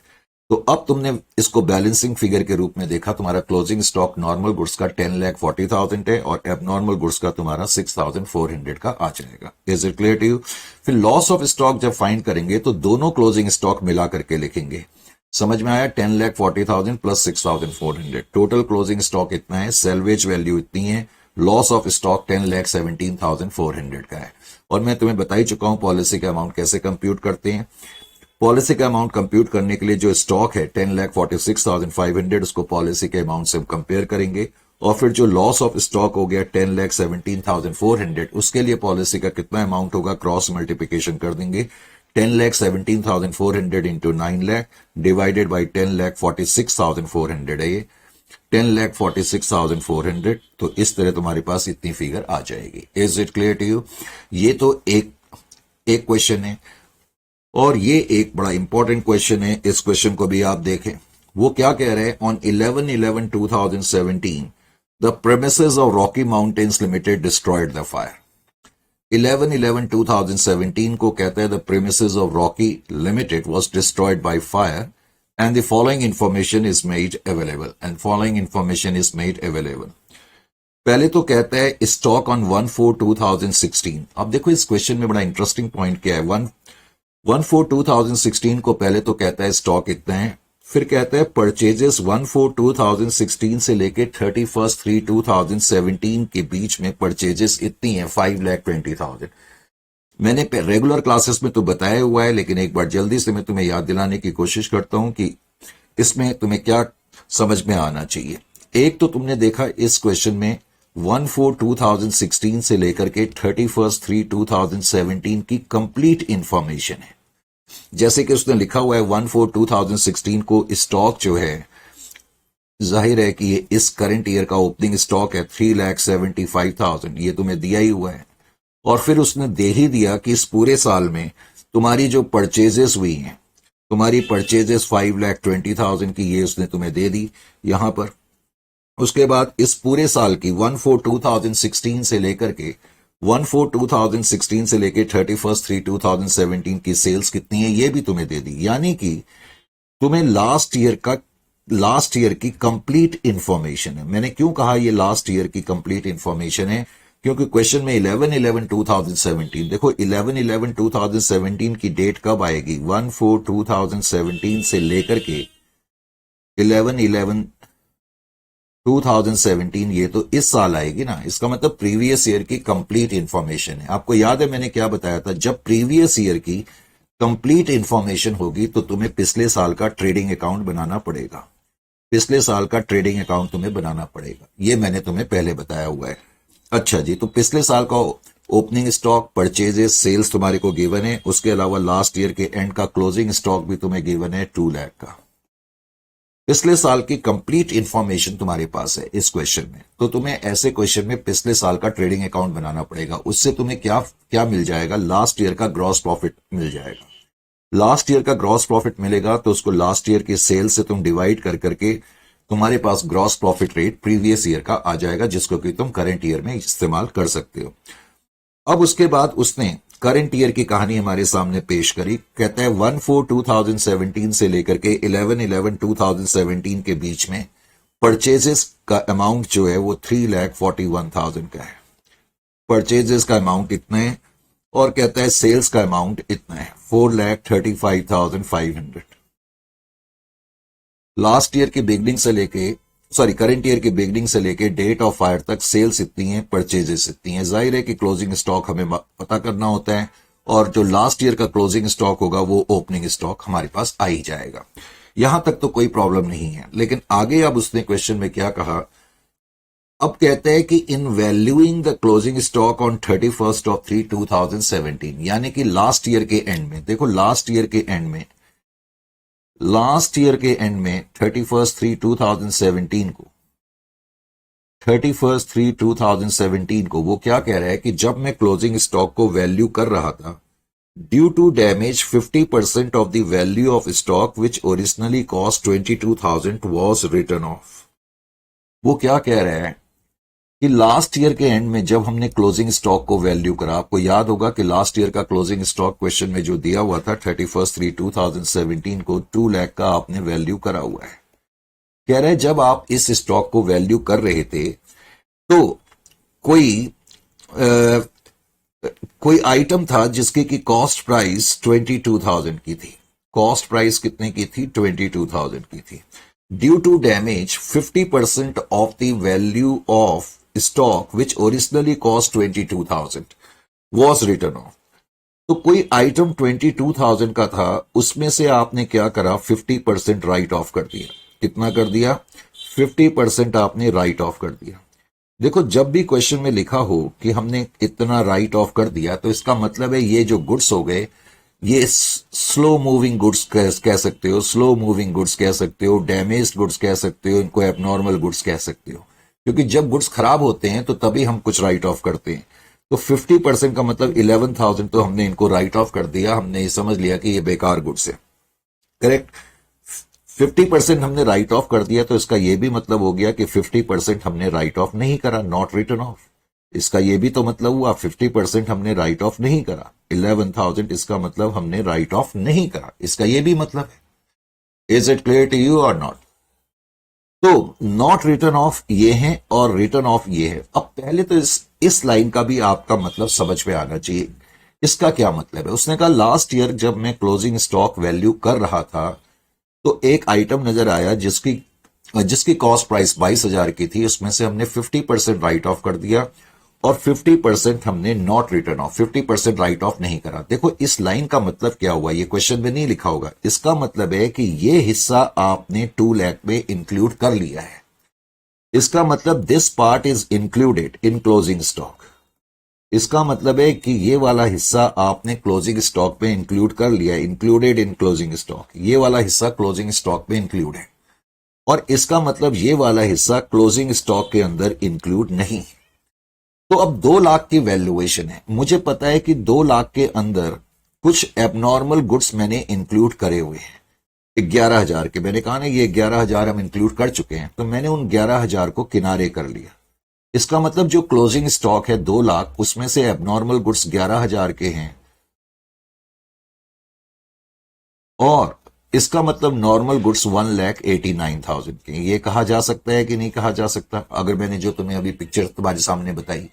तो अब तुमने इसको बैलेंसिंग फिगर के रूप में देखा, तुम्हारा क्लोजिंग स्टॉक नॉर्मल गुड्स का 10,40,000 है और एबनॉर्मल गुड्स का तुम्हारा 6,400 का आ जाएगा। Is it clear to you? फिर लॉस ऑफ स्टॉक जब फाइंड करेंगे तो दोनों क्लोजिंग स्टॉक मिला करके लिखेंगे। समझ में आया? 10,40,000 प्लस 6,400, टोटल क्लोजिंग स्टॉक इतना है, सेल्वेज वैल्यू इतनी है, लॉस ऑफ स्टॉक 10,17,400 का है। और मैं तुम्हें बता ही चुका हूं पॉलिसी का अमाउंट कैसे कंप्यूट करते हैं। पॉलिसी का अमाउंट कंप्यूट करने के लिए जो स्टॉक है 10,46,500, उसको पॉलिसी के अमाउंट से हम कंपेयर करेंगे, और फिर जो लॉस ऑफ स्टॉक हो गया 10,17,400, उसके लिए पॉलिसी का कितना अमाउंट होगा क्रॉस मल्टीप्लिकेशन कर देंगे। 10,17,400 इंटू 9 लाख डिवाइडेड बाई 10,46,400 है ये 10,46,400। तो इस तरह तुम्हारे पास इतनी फिगर आ जाएगी। Is it clear to you? ये तो एक क्वेश्चन है। और ये एक बड़ा इंपॉर्टेंट क्वेश्चन है, इस क्वेश्चन को भी आप देखें। वो क्या कह रहे हैं, on 11/11/2017 the premises of Rocky mountains limited destroyed the fire. 11/11/2017 को कहता है the premises of Rocky limited was destroyed by fire and the following information is made available. पहले तो कहता है स्टॉक ऑन 1/4/2016। अब देखो इस क्वेश्चन में बड़ा इंटरेस्टिंग पॉइंट क्या है। 1/4/2016 को पहले तो कहता है स्टॉक इतना है, फिर कहता है परचेजेस 1/4/2016 से लेके 31/3/2017 के बीच में परचेजेस इतनी है 5,20,000। मैंने रेगुलर क्लासेस में तो बताया हुआ है, लेकिन एक बार जल्दी से मैं तुम्हें याद दिलाने की कोशिश करता हूं कि इसमें तुम्हें क्या समझ में आना चाहिए। एक तो तुमने देखा इस क्वेश्चन में 1/4/2016 से लेकर के 31/3/2017 की कंप्लीट इंफॉर्मेशन है। जैसे कि उसने लिखा हुआ है 1/4/2016 को स्टॉक जो है, जाहिर है कि ये इस करंट ईयर का ओपनिंग स्टॉक है 3,75,000, ये तुम्हें दिया ही हुआ है। और फिर उसने दे ही दिया कि इस पूरे साल में तुम्हारी जो परचेजेस हुई हैं, तुम्हारी परचेजेस 5,20,000 की, ये उसने तुम्हें दे दी यहां पर। उसके बाद इस पूरे साल की 1/4/2016 से लेकर के 1/4/2016 से लेकर 31/3/2017 की सेल्स कितनी है ये भी तुम्हें दे दी। यानी कि तुम्हें लास्ट ईयर की कंप्लीट इंफॉर्मेशन है। मैंने क्यों कहा ये लास्ट ईयर की कंप्लीट इंफॉर्मेशन है, क्योंकि क्वेश्चन में 11/11/2017, देखो 11/11/2017 की डेट कब आएगी, 1/4/2017 से लेकर के 11/11/2017, ये तो इस साल आएगी ना। इसका मतलब प्रीवियस ईयर की कंप्लीट इंफॉर्मेशन है। आपको याद है मैंने क्या बताया था, जब प्रीवियस ईयर की कंप्लीट इंफॉर्मेशन होगी तो तुम्हें पिछले साल का ट्रेडिंग अकाउंट बनाना पड़ेगा। पिछले साल का ट्रेडिंग अकाउंट तुम्हें बनाना पड़ेगा, ये मैंने तुम्हें पहले बताया हुआ है। अच्छा जी, तो पिछले साल का ओपनिंग स्टॉक, परचेजेस, सेल्स तुम्हारे को गिवन है। उसके अलावा लास्ट ईयर के एंड का क्लोजिंग स्टॉक भी तुम्हें गिवन है 2 लाख का। पिछले साल की कंप्लीट इंफॉर्मेशन तुम्हारे पास है इस क्वेश्चन में, तो तुम्हें ऐसे क्वेश्चन में पिछले साल का ट्रेडिंग अकाउंट बनाना पड़ेगा। उससे तुम्हें क्या मिल जाएगा, लास्ट ईयर का ग्रॉस प्रॉफिट मिल जाएगा। लास्ट ईयर का ग्रॉस प्रॉफिट मिलेगा तो उसको लास्ट ईयर की सेल्स से तुम डिवाइड कर करके तुम्हारे पास gross profit rate previous year का आ जाएगा, जिसको कि तुम करंट ईयर में इस्तेमाल कर सकते हो। अब उसके बाद उसने करंट ईयर की कहानी हमारे सामने पेश करी। कहता है 1/4/2017 से लेकर के 11/11/2017 के बीच में परचेजेस का अमाउंट जो है वो 3,41,000 का है। परचेजेस का अमाउंट इतना है, और कहता है सेल्स का अमाउंट इतना है 4,35,500। लास्ट ईयर की बिगनिंग से लेके करंट ईयर की बिगनिंग से लेके डेट ऑफ फायर तक सेल्स इतनी है, परचेजेस इतनी है। जाहिर है कि क्लोजिंग स्टॉक हमें पता करना होता है, और जो लास्ट ईयर का क्लोजिंग स्टॉक होगा वो ओपनिंग स्टॉक हमारे पास आ ही जाएगा। यहां तक तो कोई प्रॉब्लम नहीं है। लेकिन आगे अब उसने क्वेश्चन में क्या कहा, अब कहते हैं कि in valuing the closing stock on 31/3/2017, यानी कि लास्ट ईयर के एंड में, देखो लास्ट ईयर के एंड में 31/3/2017 को वो क्या कह रहा है कि जब मैं क्लोजिंग स्टॉक को वैल्यू कर रहा था, due to damage 50% of the value of stock which originally cost 22,000 was written off. वो क्या कह रहा है कि लास्ट ईयर के एंड में जब हमने क्लोजिंग स्टॉक को वैल्यू करा, आपको याद होगा कि लास्ट ईयर का क्लोजिंग स्टॉक क्वेश्चन में जो दिया हुआ था 31/3/2017 को 2 लाख का आपने वैल्यू करा हुआ है। कह रहे जब आप इस स्टॉक को वैल्यू कर रहे थे तो कोई आइटम था जिसकी की कॉस्ट प्राइस 22,000 की थी। कॉस्ट प्राइस कितने की थी, 22,000 की थी। Due to damage 50% of the value of stock which originally cost 22,000 was written off. तो कोई आइटम 22,000 का था, उसमें से आपने क्या करा, 50% राइट ऑफ कर दिया। कितना कर दिया, 50% आपने राइट ऑफ कर दिया। देखो जब भी क्वेश्चन में लिखा हो कि हमने इतना राइट ऑफ कर दिया, तो इसका मतलब है ये जो गुड्स हो गए, ये स्लो मूविंग गुड्स कह सकते हो, स्लो मूविंग गुड्स कह सकते हो, डैमेज्ड गुड्स कह सकते हो, इनको एबनॉर्मल गुड्स कह सकते हो। क्योंकि जब गुड्स खराब होते हैं तो तभी हम कुछ राइट ऑफ करते हैं। तो 50% का मतलब 11,000 तो हमने इनको राइट ऑफ कर दिया, हमने ये समझ लिया कि ये बेकार गुड्स है, करेक्ट। 50% हमने राइट ऑफ कर दिया, तो इसका यह भी मतलब हो गया कि 50% हमने राइट ऑफ नहीं करा, नॉट रिटन ऑफ। इसका यह भी तो मतलब हुआ 50% हमने राइट ऑफ नहीं करा, 11,000 इसका मतलब हमने राइट ऑफ नहीं करा, इसका यह भी मतलब है। Is it clear to you और नॉट? तो नॉट रिटर्न ऑफ ये है और रिटर्न ऑफ ये है। अब पहले तो इस लाइन का भी आपका मतलब समझ में आना चाहिए। इसका क्या मतलब है? उसने कहा लास्ट ईयर जब मैं क्लोजिंग स्टॉक वैल्यू कर रहा था तो एक आइटम नजर आया जिसकी कॉस्ट प्राइस 22,000 की थी, उसमें से हमने 50% राइट ऑफ कर दिया और 50% हमने not written of, 50% right of नहीं करा। देखो इस लाइन का मतलब क्या हुआ, ये क्वेश्चन में नहीं लिखा होगा। इसका मतलब है कि ये हिस्सा आपने 2 लाख में इंक्लूड कर लिया है। इसका मतलब this part is included in closing stock. इसका मतलब है कि ये वाला हिस्सा आपने क्लोजिंग स्टॉक में इंक्लूड कर लिया, इंक्लूडेड इन क्लोजिंग स्टॉक। ये वाला हिस्सा क्लोजिंग स्टॉक में इंक्लूड है और इसका मतलब ये वाला हिस्सा क्लोजिंग स्टॉक के अंदर इंक्लूड नहीं है। तो अब 2 लाख की वैल्यूएशन है, मुझे पता है कि 2 लाख के अंदर कुछ एबनॉर्मल गुड्स मैंने इंक्लूड करे हुए हैं 11,000 के। मैंने कहा ना ये 11,000 हम इंक्लूड कर चुके हैं, तो मैंने उन 11,000 को किनारे कर लिया। इसका मतलब जो क्लोजिंग स्टॉक है 2 लाख, उसमें से एबनॉर्मल गुड्स 11,000 के हैं और इसका मतलब नॉर्मल गुड्स 1,89,000 के। ये कहा जा सकता है कि नहीं कहा जा सकता? अगर मैंने जो तुम्हें अभी पिक्चर तुम्हारे सामने बताई,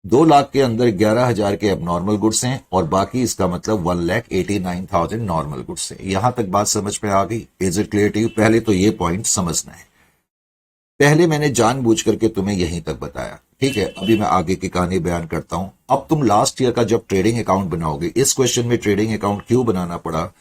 2 लाख के अंदर 11,000 के एबनॉर्मल गुड्स हैं और बाकी इसका मतलब 1,89,000 नॉर्मल गुड्स है। यहां तक बात समझ में आ गई? Is it clear to you? पहले तो ये पॉइंट समझना है। पहले मैंने जानबूझ करके तुम्हें यहीं तक बताया, ठीक है। अभी मैं आगे की कहानी बयान करता हूं। अब तुम लास्ट ईयर का जब ट्रेडिंग अकाउंट बनाओगे, इस क्वेश्चन में ट्रेडिंग अकाउंट क्यों बनाना पड़ा?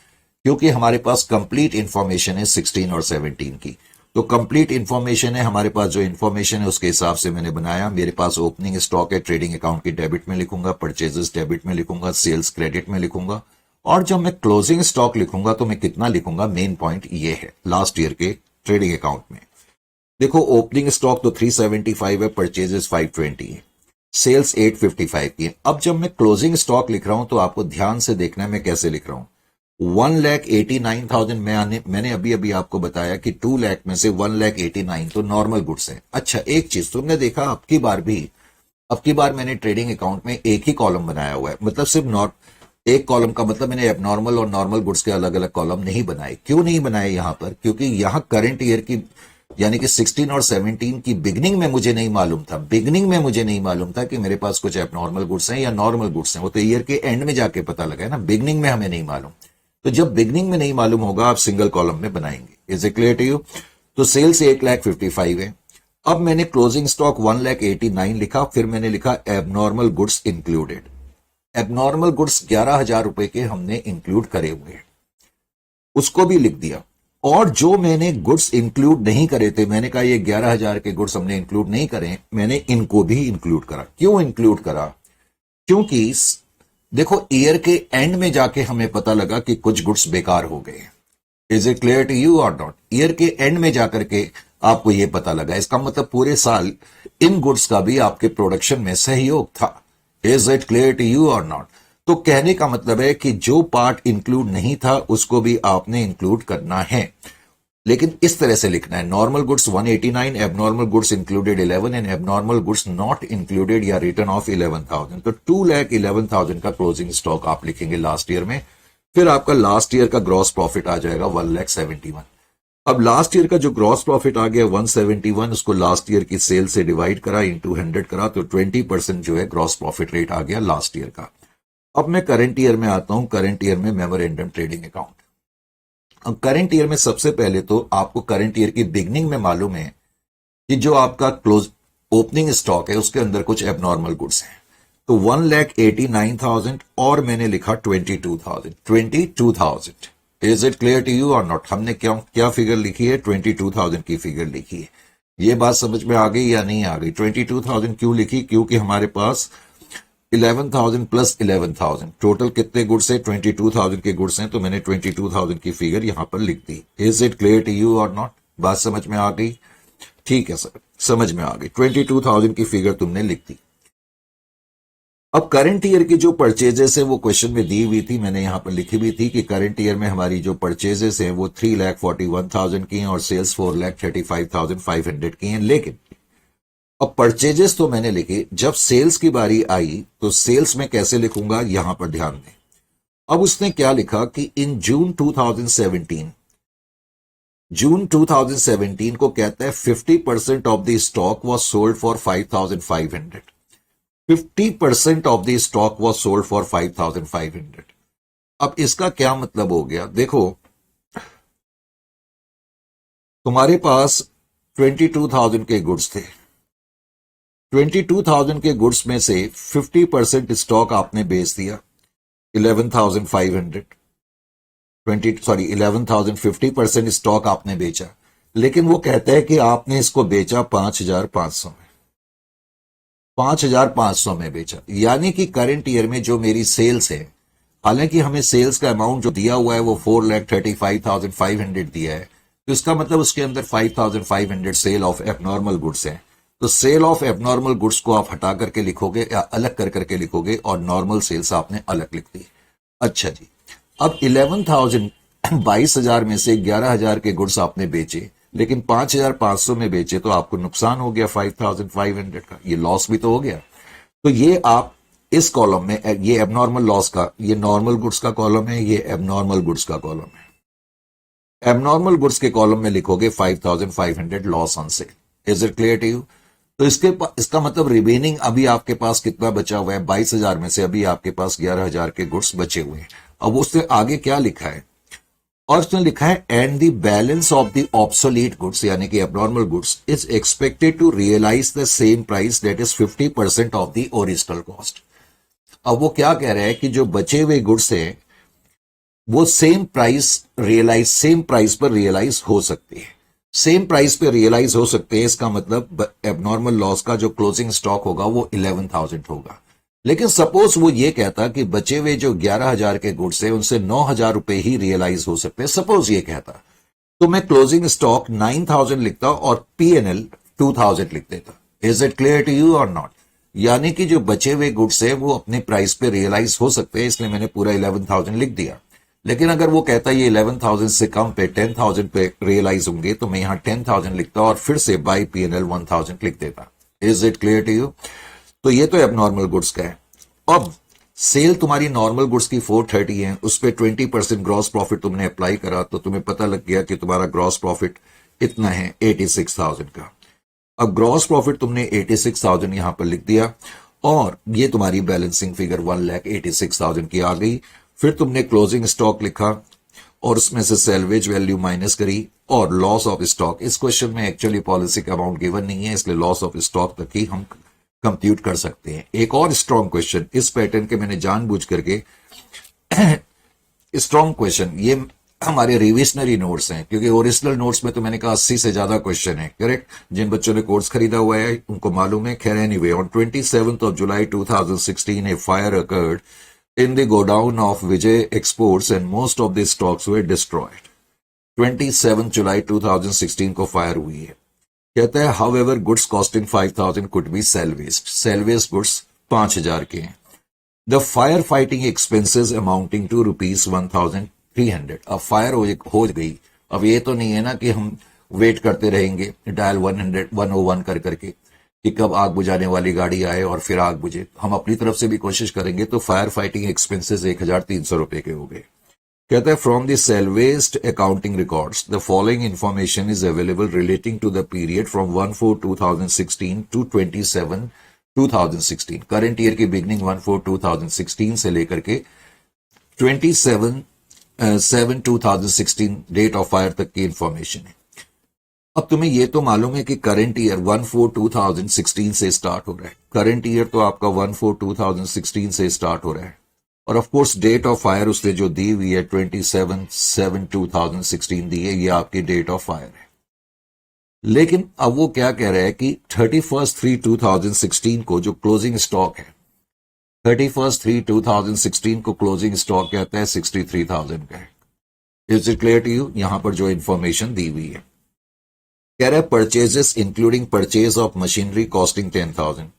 क्योंकि हमारे पास कंप्लीट इंफॉर्मेशन है 16 और 17 की। तो कंप्लीट इंफॉर्मेशन है हमारे पास, जो इंफॉर्मेशन है उसके हिसाब से मैंने बनाया। मेरे पास ओपनिंग स्टॉक है, ट्रेडिंग अकाउंट की डेबिट में लिखूंगा, परचेजेस डेबिट में लिखूंगा, सेल्स क्रेडिट में लिखूंगा और जब मैं क्लोजिंग स्टॉक लिखूंगा तो मैं कितना लिखूंगा? मेन पॉइंट ये है लास्ट ईयर के ट्रेडिंग अकाउंट में। देखो ओपनिंग स्टॉक तो 375 है, परचेजेस 520 है, सेल्स 855 की है। अब जब मैं क्लोजिंग स्टॉक लिख रहा हूं तो आपको ध्यान से देखना है मैं कैसे लिख रहा हूं। 1,89,000 मैंने अभी अभी आपको बताया कि 2 लाख में से 1,89,000 तो नॉर्मल गुड्स है। अच्छा एक चीज तुमने देखा, अब की बार मैंने ट्रेडिंग अकाउंट में एक ही कॉलम बनाया हुआ है, मतलब सिर्फ एक कॉलम का मतलब मैंने एबनॉर्मल और नॉर्मल गुड्स के अलग अलग कॉलम नहीं बनाए। क्यों नहीं बनाए यहां पर? क्योंकि यहां करंट ईयर की यानी कि 16 और 17 की बिगनिंग में मुझे नहीं मालूम था कि मेरे पास कुछ एबनॉर्मल गुड्स हैं या नॉर्मल गुड्स हैं। वो तो ईयर के एंड में जाके पता लगा है ना, बिगनिंग में हमें नहीं मालूम। तो जब बिगनिंग में नहीं मालूम होगा आप सिंगल कॉलम में बनाएंगे। Is it clear to you? तो सेल्स 1,55,000 है। अब मैंने क्लोजिंग स्टॉक 1,89,000 लिखा, फिर मैंने लिखा abnormal goods included. Abnormal goods 11,000 रुपए के हमने इंक्लूड करे हुए हैं, उसको भी लिख दिया। और जो मैंने गुड्स इंक्लूड नहीं करे थे, मैंने कहा ये 11,000 के गुड्स हमने इंक्लूड नहीं करे, मैंने इनको भी इंक्लूड करा। क्यों इंक्लूड करा? क्योंकि देखो ईयर के एंड में जाके हमें पता लगा कि कुछ गुड्स बेकार हो गए। Is it clear to you और नॉट? ईयर के एंड में जाकर के आपको यह पता लगा, इसका मतलब पूरे साल इन गुड्स का भी आपके प्रोडक्शन में सहयोग था। Is it clear to you और नॉट? तो कहने का मतलब है कि जो पार्ट इंक्लूड नहीं था उसको भी आपने इंक्लूड करना है, लेकिन इस तरह से लिखना है। Normal goods 189, abnormal goods included 11 and abnormal goods not included या रिटर्न ऑफ 11,000। तो 2,11,000 का क्लोजिंग स्टॉक आप लिखेंगे लास्ट ईयर में। फिर आपका लास्ट ईयर का ग्रॉस प्रॉफिट आ जाएगा 1,71,000। अब लास्ट ईयर का जो ग्रॉस प्रॉफिट आ गया 171, उसको लास्ट ईयर की सेल से डिवाइड करा, इंटू 100 करा, तो 20% जो है ग्रॉस प्रॉफिट रेट आ गया लास्ट ईयर का। अब मैं करंट ईयर में आता हूं। करंट ईयर में मेमोरेंडम ट्रेडिंग अकाउंट। अब करंट ईयर में सबसे पहले तो आपको करंट ईयर की बिगनिंग में मालूम है कि जो आपका क्लोज ओपनिंग स्टॉक है उसके अंदर कुछ एबनॉर्मल गुड्स हैं। तो 1,89,000 और मैंने लिखा 22,000। Is it clear to you और नॉट? हमने क्या फिगर लिखी है? 22,000 की फिगर लिखी है। ये बात समझ में आ गई या नहीं आ गई? 22,000 क्यों लिखी? क्योंकि हमारे पास 11,000 प्लस 11,000 टोटल कितने गुड्स है? 22,000 के गुड्स हैं, तो मैंने 22,000 की फिगर यहां पर लिख दी। Is it clear to you और नॉट? बात समझ में आ गई? ठीक है सर, समझ में आ गई। 22,000 की फिगर तुमने लिख दी। अब करंट ईयर की जो परचेजेस है वो क्वेश्चन में दी हुई थी, मैंने यहां पर लिखी भी थी कि करंट ईयर में हमारी जो परचेजेस हैं वो 3,41,000 की हैं और सेल्स 4,35,500 की हैं। लेकिन अब परचेजेस तो मैंने लिखे, जब सेल्स की बारी आई तो सेल्स में कैसे लिखूंगा यहां पर ध्यान दें। अब उसने क्या लिखा कि इन जून 2017 को कहता है 50% of the stock was sold for 5,500। 50% of the stock was sold for 5,500। अब इसका क्या मतलब हो गया, देखो तुम्हारे पास 22,000 के गुड्स थे, 22,000 के गुड्स में से 50% स्टॉक आपने बेच दिया 11,500, 11,000 50% स्टॉक आपने बेचा। लेकिन वो कहता है कि आपने इसको बेचा 5,500 में, 5,500 में बेचा। यानी कि करंट ईयर में जो मेरी सेल्स है, हालांकि हमें सेल्स का अमाउंट जो दिया हुआ है वो 4,35,500 दिया है, तो इसका मतलब उसके अंदर 5,500 सेल ऑफ एबनॉर्मल गुड्स है। तो सेल ऑफ एबनॉर्मल गुड्स को आप हटा करके लिखोगे या अलग कर करके लिखोगे और नॉर्मल सेल्स आपने अलग लिख दी। अच्छा जी, अब 11,000 22,000 में से 11,000 के गुड्स आपने बेचे, लेकिन 5,500 में बेचे तो आपको नुकसान हो गया 5,500 का, ये लॉस भी तो हो गया। तो ये आप इस कॉलम में, ये एबनॉर्मल लॉस का, ये नॉर्मल गुड्स का कॉलम है, ये एबनॉर्मल गुड्स का कॉलम है। एबनॉर्मल गुड्स के कॉलम में लिखोगे 5,500 loss on sale. Is it clear to you? तो इसका मतलब रिमेनिंग अभी आपके पास कितना बचा हुआ है, 22,000 में से अभी आपके पास 11,000 के गुड्स बचे हुए हैं। अब उसने आगे क्या लिखा है, और उसने लिखा है and the balance of the obsolete goods यानी कि abnormal goods is expected to realise the same price that is 50% of the original cost. अब वो क्या कह रहा है कि जो बचे हुए गुड्स हैं वो सेम प्राइस पर रियलाइज हो सकती है, सेम प्राइस पे रियलाइज हो सकते हैं। इसका मतलब एबनॉर्मल लॉस का जो क्लोजिंग स्टॉक होगा वो 11,000 होगा। लेकिन सपोज वो ये कहता कि बचे हुए जो 11,000 के गुड्स है उनसे 9,000 रुपए ही रियलाइज हो सकते हैं, सपोज ये कहता, तो मैं क्लोजिंग स्टॉक 9,000 लिखता और P&L 2,000 लिख देता। Is it clear to you और नॉट? यानी कि जो बचे हुए गुड्स है वो अपने प्राइस पे रियलाइज हो सकते हैं, इसलिए मैंने पूरा 11,000 लिख दिया। लेकिन अगर वो कहता है ये 11,000 से कम पे 10,000 पे रियलाइज होंगे तो मैं यहां 10,000 लिखता और फिर से बाय P&L 1,000 लिख देता। Is it clear to you? तो ये तो एबनॉर्मल गुड्स का है। अब सेल तुम्हारी नॉर्मल गुड्स की 430 है, उस पर 20% ग्रॉस प्रॉफिट तुमने अप्लाई करा तो तुम्हें पता लग गया कि तुम्हारा ग्रॉस प्रॉफिट इतना है 86,000 का। अब ग्रॉस प्रॉफिट तुमने 86,000 यहां पर लिख दिया और ये तुम्हारी बैलेंसिंग फिगर 1,86,000 की आ गई। फिर तुमने क्लोजिंग स्टॉक लिखा और उसमें से सेल्वेज वैल्यू माइनस करी और लॉस ऑफ स्टॉक। इस क्वेश्चन में एक्चुअली पॉलिसी का अमाउंट गिवन नहीं है, इसलिए लॉस ऑफ स्टॉक तक ही हम कंप्यूट कर सकते हैं। एक और स्ट्रॉन्ग क्वेश्चन इस पैटर्न के मैंने जानबूझ करके स्ट्रॉन्ग क्वेश्चन, ये हमारे रिविजनरी नोट्स हैं, क्योंकि ओरिजिनल नोट्स में तो मैंने कहा 80 से ज्यादा क्वेश्चन है। करेक्ट, जिन बच्चों ने कोर्स खरीदा हुआ है उनको मालूम है। खैर anyway, on 27th of July 2016 a fire occurred in the godown of Vijay Exports and most of the stocks were destroyed। 27 जुलाई 2016 को फायर हुई है। कहता है however goods costing 5,000 could be salvaged. Salvaged goods 5,000 के हैं। The fire fighting expenses amounting to ₹1,300। अब फायर हो गई, अब ये तो नहीं है ना कि हम वेट करते रहेंगे डायल 101 कर करके कि कब आग बुझाने वाली गाड़ी आए और फिर आग बुझे। हम अपनी तरफ से भी कोशिश करेंगे। तो फायर फाइटिंग एक्सपेंसेस 1,300 रुपए के हो गए। कहता है from the salvaged accounting records the following information is available relating to the period from 1/4/2016 to 27/2016। Current year की बिगनिंग 1/4/2016 से लेकर के 27/7/2016 डेट ऑफ फायर तक की इंफॉर्मेशन है। अब तुम्हें ये तो मालूम है कि करंट ईयर 1/4/2016 से स्टार्ट हो रहा है। करंट ईयर तो आपका 1/4/2016 से स्टार्ट हो रहा है और of course date of fire उसने जो दी हुई है 27/7/2016 दी है, ये आपकी डेट ऑफ फायर है। लेकिन अब वो क्या कह रहा है कि 31/3/2016 को जो क्लोजिंग स्टॉक है, 31/3/2016 को क्लोजिंग स्टॉक कहता है 63,000 का है। Is it clear to you? यहां पर जो इंफॉर्मेशन दी हुई है, कह रहा है purchases including purchase of machinery costing 10,000।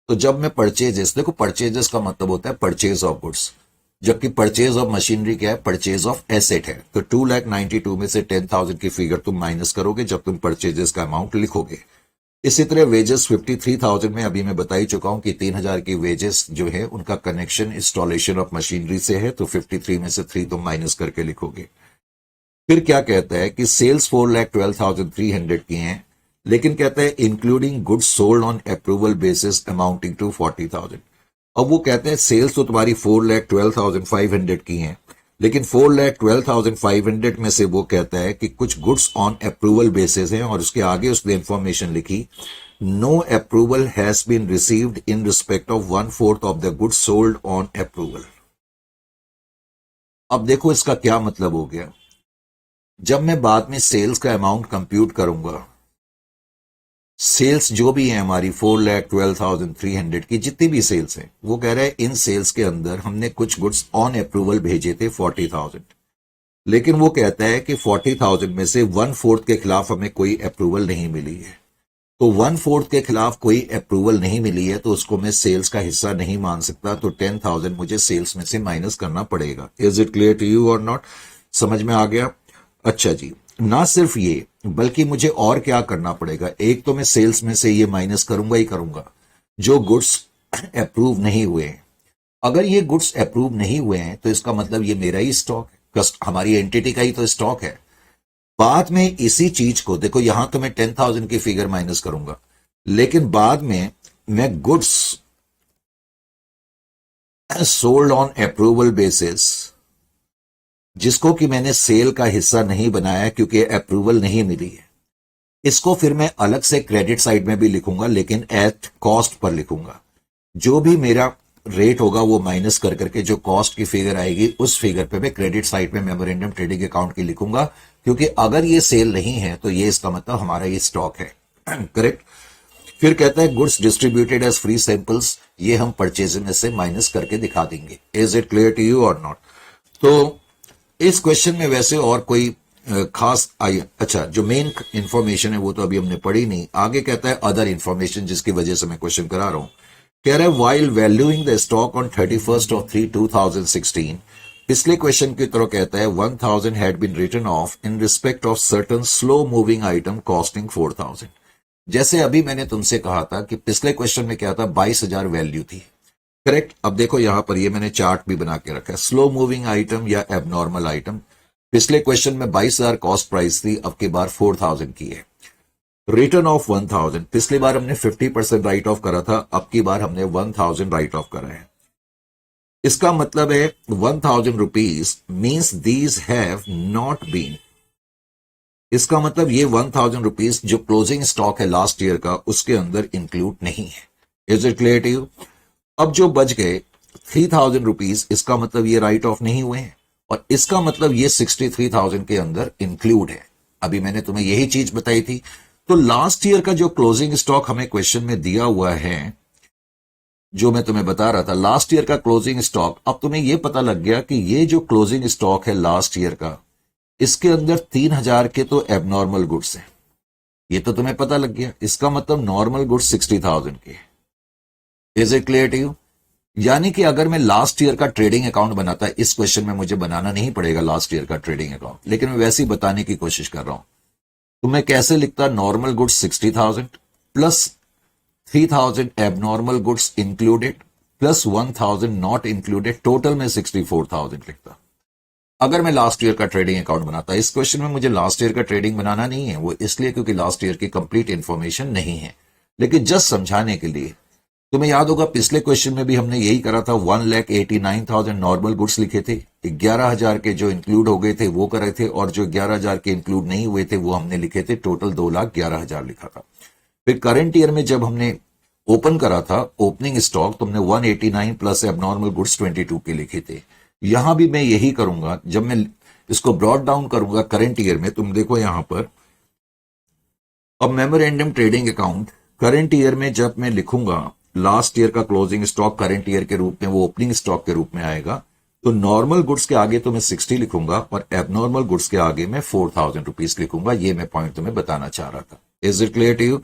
तो जब मैं परचेजेस, देखो परचेजेस का मतलब होता है परचेज ऑफ गुड्स, जबकि परचेज ऑफ मशीनरी क्या है, परचेज ऑफ एसेट है। तो 2,92,000 में से 10,000 की फिगर तुम माइनस करोगे जब तुम परचेजेस का अमाउंट लिखोगे। इसी तरह वेजेस 53,000 में अभी मैं बता ही चुका हूं कि 3,000 की वेजेस जो है उनका कनेक्शन इंस्टॉलेशन ऑफ मशीनरी से है, तो 53 में से 3 तुम माइनस करके लिखोगे। फिर क्या कहता है कि सेल्स 4,12,300 की हैं, लेकिन कहता है including goods sold on approval basis amounting to 40,000। अब वो कहते हैं सेल्स तो तुम्हारी 4,12,500 की हैं, लेकिन 4,12,500 में से वो कहता है कि कुछ गुड्स ऑन अप्रूवल बेसिस हैं, और उसके आगे उसने इंफॉर्मेशन लिखी, no approval has been received in respect of 1/4 of the goods sold on approval. अब देखो इसका क्या मतलब हो गया। जब मैं बाद में सेल्स का अमाउंट कंप्यूट करूंगा, सेल्स जो भी है हमारी 4,12,300 की जितनी भी सेल्स हैं, वो कह रहा है इन सेल्स के अंदर हमने कुछ गुड्स ऑन अप्रूवल भेजे थे 40,000, लेकिन वो कहता है कि 40,000 में से 1/4 के खिलाफ हमें कोई अप्रूवल नहीं मिली है। तो 1/4 के खिलाफ कोई अप्रूवल नहीं मिली है तो उसको मैं सेल्स का हिस्सा नहीं मान सकता, तो 10,000 मुझे सेल्स में से माइनस करना पड़ेगा। Is it clear to you और नॉट? समझ में आ गया? अच्छा जी, ना सिर्फ ये बल्कि मुझे और क्या करना पड़ेगा। एक तो मैं सेल्स में से ये माइनस करूंगा ही करूंगा जो गुड्स अप्रूव नहीं हुए हैं। अगर ये गुड्स अप्रूव नहीं हुए हैं तो इसका मतलब ये मेरा ही स्टॉक है, हमारी एंटिटी का ही तो स्टॉक है। बाद में इसी चीज को देखो, यहां तो मैं 10,000 की फिगर माइनस करूंगा, लेकिन बाद में मैं goods sold on approval basis, जिसको कि मैंने सेल का हिस्सा नहीं बनाया क्योंकि अप्रूवल नहीं मिली है, इसको फिर मैं अलग से क्रेडिट साइड में भी लिखूंगा, लेकिन एट कॉस्ट पर लिखूंगा। जो भी मेरा रेट होगा वो माइनस कर करके जो कॉस्ट की फिगर आएगी उस फिगर पे मैं क्रेडिट साइड में मेमोरेंडम ट्रेडिंग अकाउंट की लिखूंगा, क्योंकि अगर ये सेल नहीं है तो ये इसका मतलब हमारा ये स्टॉक है। करेक्ट। फिर कहता है goods distributed as free samples, ये हम परचेज में से माइनस करके दिखा देंगे। Is it clear to you और नॉट? तो इस क्वेश्चन में वैसे और कोई खास आई, अच्छा जो मेन इंफॉर्मेशन है वो तो अभी हमने पढ़ी नहीं। आगे कहता है अदर इंफॉर्मेशन, जिसकी वजह से मैं क्वेश्चन करा रहा हूं। कह रहा है while valuing the stock on 31/3/2016, पिछले क्वेश्चन की तरह कहता है 1,000 had been written off in respect of certain slow moving item costing 4,000। जैसे अभी मैंने तुमसे कहा था कि पिछले क्वेश्चन में क्या था, 22,000 वैल्यू थी। करेक्ट। अब देखो यहां पर ये मैंने चार्ट भी बना के रखा है, स्लो मूविंग आइटम या एबनॉर्मल आइटम। पिछले क्वेश्चन में 22,000 कॉस्ट प्राइस थी, अब की बार 4,000 की है। रिटर्न ऑफ 1,000, पिछली बार हमने 50% राइट ऑफ करा था, अब की बार हमने 1,000 राइट ऑफ करा है। इसका मतलब है 1,000 rupees means these have not been, इसका मतलब ये 1,000 रुपीज जो क्लोजिंग स्टॉक है लास्ट ईयर का उसके अंदर इंक्लूड नहीं है। Is it clear to you? अब जो बच गए 3,000 रुपीज, इसका मतलब ये राइट ऑफ नहीं हुए हैं, और इसका मतलब ये 63,000 के अंदर इंक्लूड है। अभी मैंने तुम्हें यही चीज बताई थी। तो लास्ट ईयर का जो क्लोजिंग स्टॉक हमें क्वेश्चन में दिया हुआ है, जो मैं तुम्हें बता रहा था लास्ट ईयर का क्लोजिंग स्टॉक, अब तुम्हें यह पता लग गया कि ये जो क्लोजिंग स्टॉक है लास्ट ईयर का, इसके अंदर 3,000 के तो एबनॉर्मल गुड्स हैं, ये तो तुम्हें पता लग गया। इसका मतलब नॉर्मल गुड्स 60,000 के। Is it clear to you? यानी कि अगर मैं लास्ट ईयर का ट्रेडिंग अकाउंट बनाता, इस क्वेश्चन में मुझे बनाना नहीं पड़ेगा लास्ट ईयर का ट्रेडिंग अकाउंट, लेकिन मैं वैसे ही बताने की कोशिश कर रहा हूं। तो मैं कैसे लिखता, normal goods 60,000 plus 3,000 abnormal goods included plus 1,000 not included, total में 64,000 लिखता अगर मैं लास्ट ईयर का ट्रेडिंग अकाउंट बनाता। इस क्वेश्चन में मुझे लास्ट ईयर का ट्रेडिंग बनाना नहीं है, वो इसलिए क्योंकि लास्ट ईयर की कंप्लीट इंफॉर्मेशन नहीं है, लेकिन जस्ट समझाने के लिए। तुम्हें याद होगा पिछले क्वेश्चन में भी हमने यही करा था, 1,89,000 नॉर्मल गुड्स लिखे थे, 11,000 के जो इंक्लूड हो गए थे वो करे थे, और जो 11,000 के इंक्लूड नहीं हुए थे वो हमने लिखे थे, टोटल 2,11,000 लिखा था। फिर करंट ईयर में जब हमने ओपन करा था ओपनिंग स्टॉक, तुमने 189 प्लस एबनॉर्मल गुड्स 22 के लिखे थे। यहां भी मैं यही करूंगा, जब मैं इसको ब्रॉड डाउन करूंगा करंट ईयर में, तुम देखो यहां पर अब memorandum trading account current year में जब मैं लिखूंगा, लास्ट ईयर का क्लोजिंग स्टॉक करंट ईयर के रूप में वो ओपनिंग स्टॉक के रूप में आएगा, तो नॉर्मल गुड्स के आगे तो मैं 60 लिखूंगा और एबनॉर्मल गुड्स के आगे मैं 4,000 रुपीज लिखूंगा। ये मैं पॉइंट तुम्हें बताना चाह रहा था। Is it clear to you?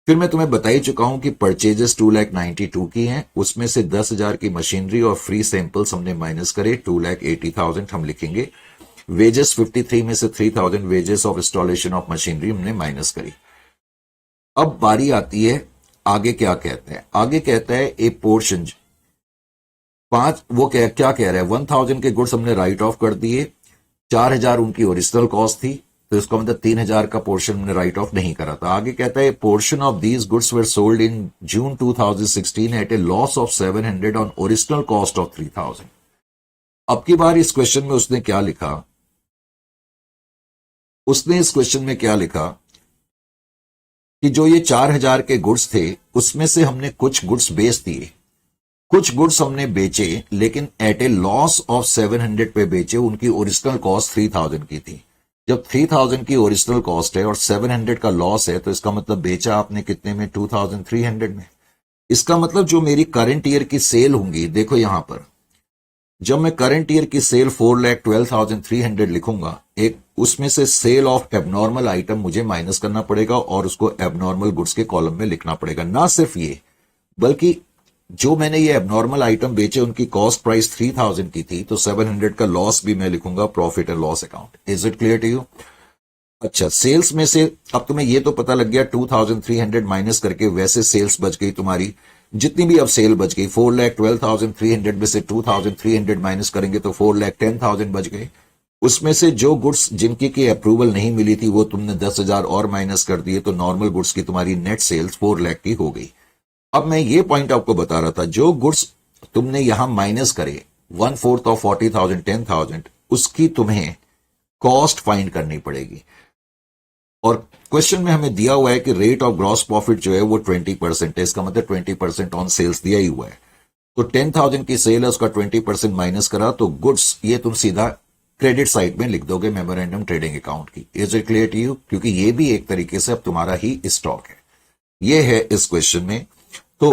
फिर मैं तुम्हें बता ही चुका हूं कि परचेजेस 2,92,000 की हैं, उसमें से 10,000 की मशीनरी और फ्री सैंपल्स हमने माइनस करे, 2,80,000 हम लिखेंगे। वेजेस 53 में से 3,000 wages of installation of machinery हमने माइनस करी। अब बारी आती है आगे क्या कहते हैं। आगे कहता है ए पोर्शन पांच, वो क्या कह रहा है, 1,000 के गुड्स हमने राइट ऑफ कर दिए, 4,000 उनकी ओरिजिनल कॉस्ट थी, तो इसका मतलब 3,000 का पोर्शन हमने राइट ऑफ नहीं करा था। आगे कहता है portion of these goods were sold in June 2016 at a loss of 700 on original cost of 3,000। अब की बार इस क्वेश्चन में उसने क्या लिखा, उसने इस क्वेश्चन में क्या लिखा कि जो ये 4,000 के गुड्स थे उसमें से हमने कुछ गुड्स बेच दिए, कुछ गुड्स हमने बेचे लेकिन एट ए लॉस ऑफ 700 पे बेचे, उनकी ओरिजिनल कॉस्ट 3,000 की थी। जब 3,000 की ओरिजिनल कॉस्ट है और 700 का लॉस है तो इसका मतलब बेचा आपने कितने में, 2,300 में। इसका मतलब जो मेरी करंट ईयर की सेल होंगी, देखो यहां पर जब मैं करंट ईयर की सेल 4,12,300 लिखूंगा, एक उसमें से सेल ऑफ एबनॉर्मल आइटम मुझे माइनस करना पड़ेगा और उसको एबनॉर्मल गुड्स के कॉलम में लिखना पड़ेगा। ना सिर्फ ये, बल्कि जो मैंने ये एबनॉर्मल आइटम बेचे उनकी कॉस्ट प्राइस 3,000 की थी, तो 700 का लॉस भी मैं लिखूंगा profit and loss account. Is it clear to you? अच्छा, सेल्स में से अब तुम्हें ये तो पता लग गया 2,300 माइनस करके वैसे सेल्स बच गई तुम्हारी, जितनी भी अब सेल बच गई 4,12,300 में से 2,300 माइनस करेंगे तो 4,10,000 बच गए। उसमें से जो गुड्स जिनकी की अप्रूवल नहीं मिली थी वो तुमने 10,000 और माइनस कर दिए, तो नॉर्मल गुड्स की तुम्हारी नेट सेल्स 4 लाख की हो गई। अब मैं ये पॉइंट आपको बता रहा था, जो गुड्स तुमने यहां माइनस करे 1/4 ऑफ 40,000 10,000, उसकी तुम्हें कॉस्ट फाइंड करनी पड़ेगी। और क्वेश्चन में हमें दिया हुआ है कि रेट ऑफ ग्रॉस प्रॉफिट जो है वो 20% है, इसका मतलब 20% ऑन सेल्स दिया ही हुआ है। तो 10,000 की सेल है, उसका 20% माइनस करा तो गुड्स ये तुम सीधा क्रेडिट साइड में लिख दोगे मेमोरेंडम ट्रेडिंग अकाउंट की। Is it clear to you? क्योंकि ये भी एक तरीके से अब तुम्हारा ही स्टॉक है, ये है इस क्वेश्चन में। तो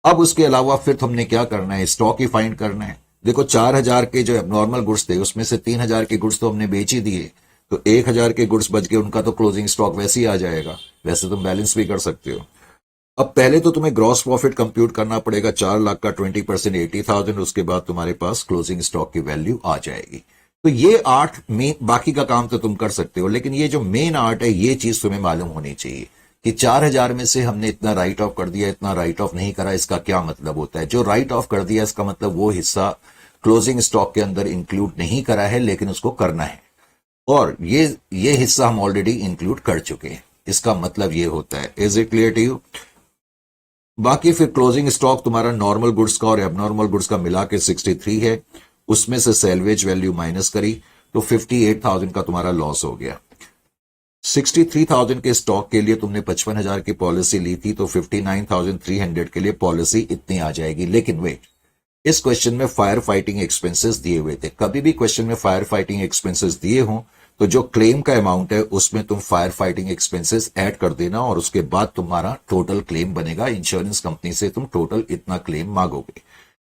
अब उसके अलावा फिर तुमने क्या करना है, स्टॉक ही फाइंड करना है। देखो 4,000 के जो एबनॉर्मल गुड्स थे उसमें से 3,000 के गुड्स तो हमने बेच ही दिए, तो 1,000 के गुड्स बच गए, उनका तो क्लोजिंग स्टॉक वैसे ही आ जाएगा। वैसे तुम बैलेंस भी कर सकते हो। अब पहले तो तुम्हें ग्रॉस प्रॉफिट कंप्यूट करना पड़ेगा, 4 लाख का 20% 80,000, उसके बाद तुम्हारे पास क्लोजिंग स्टॉक की वैल्यू आ जाएगी। तो ये आर्ट में बाकी का काम तो तुम कर सकते हो, लेकिन ये जो मेन आर्ट है ये चीज तुम्हें मालूम होनी चाहिए कि 4,000 में से हमने इतना राइट ऑफ कर दिया, इतना राइट ऑफ नहीं करा, इसका क्या मतलब होता है। जो राइट ऑफ कर दिया इसका मतलब वो हिस्सा क्लोजिंग स्टॉक के अंदर इंक्लूड नहीं करा है, लेकिन उसको करना है, और ये हिस्सा हम ऑलरेडी इंक्लूड कर चुके हैं। इसका मतलब ये होता है। Is it clear to you? बाकी फिर क्लोजिंग स्टॉक तुम्हारा नॉर्मल गुड्स का और एबनॉर्मल गुड्स का मिला के 63 है, उसमें से सैल्वेज वैल्यू माइनस करी तो 58,000 का तुम्हारा लॉस हो गया। 63,000 के स्टॉक के लिए तुमने 55,000 की पॉलिसी ली थी, तो 59,300 के लिए पॉलिसी इतनी आ जाएगी। लेकिन वेट, इस क्वेश्चन में फायर फाइटिंग एक्सपेंसेस दिए हुए थे। कभी भी क्वेश्चन में फायर फाइटिंग एक्सपेंसेस दिए हों तो जो क्लेम का अमाउंट है उसमें तुम फायर फाइटिंग एक्सपेंसेस ऐड कर देना, और उसके बाद तुम्हारा टोटल क्लेम बनेगा। इंश्योरेंस कंपनी से तुम टोटल इतना क्लेम मांगोगे।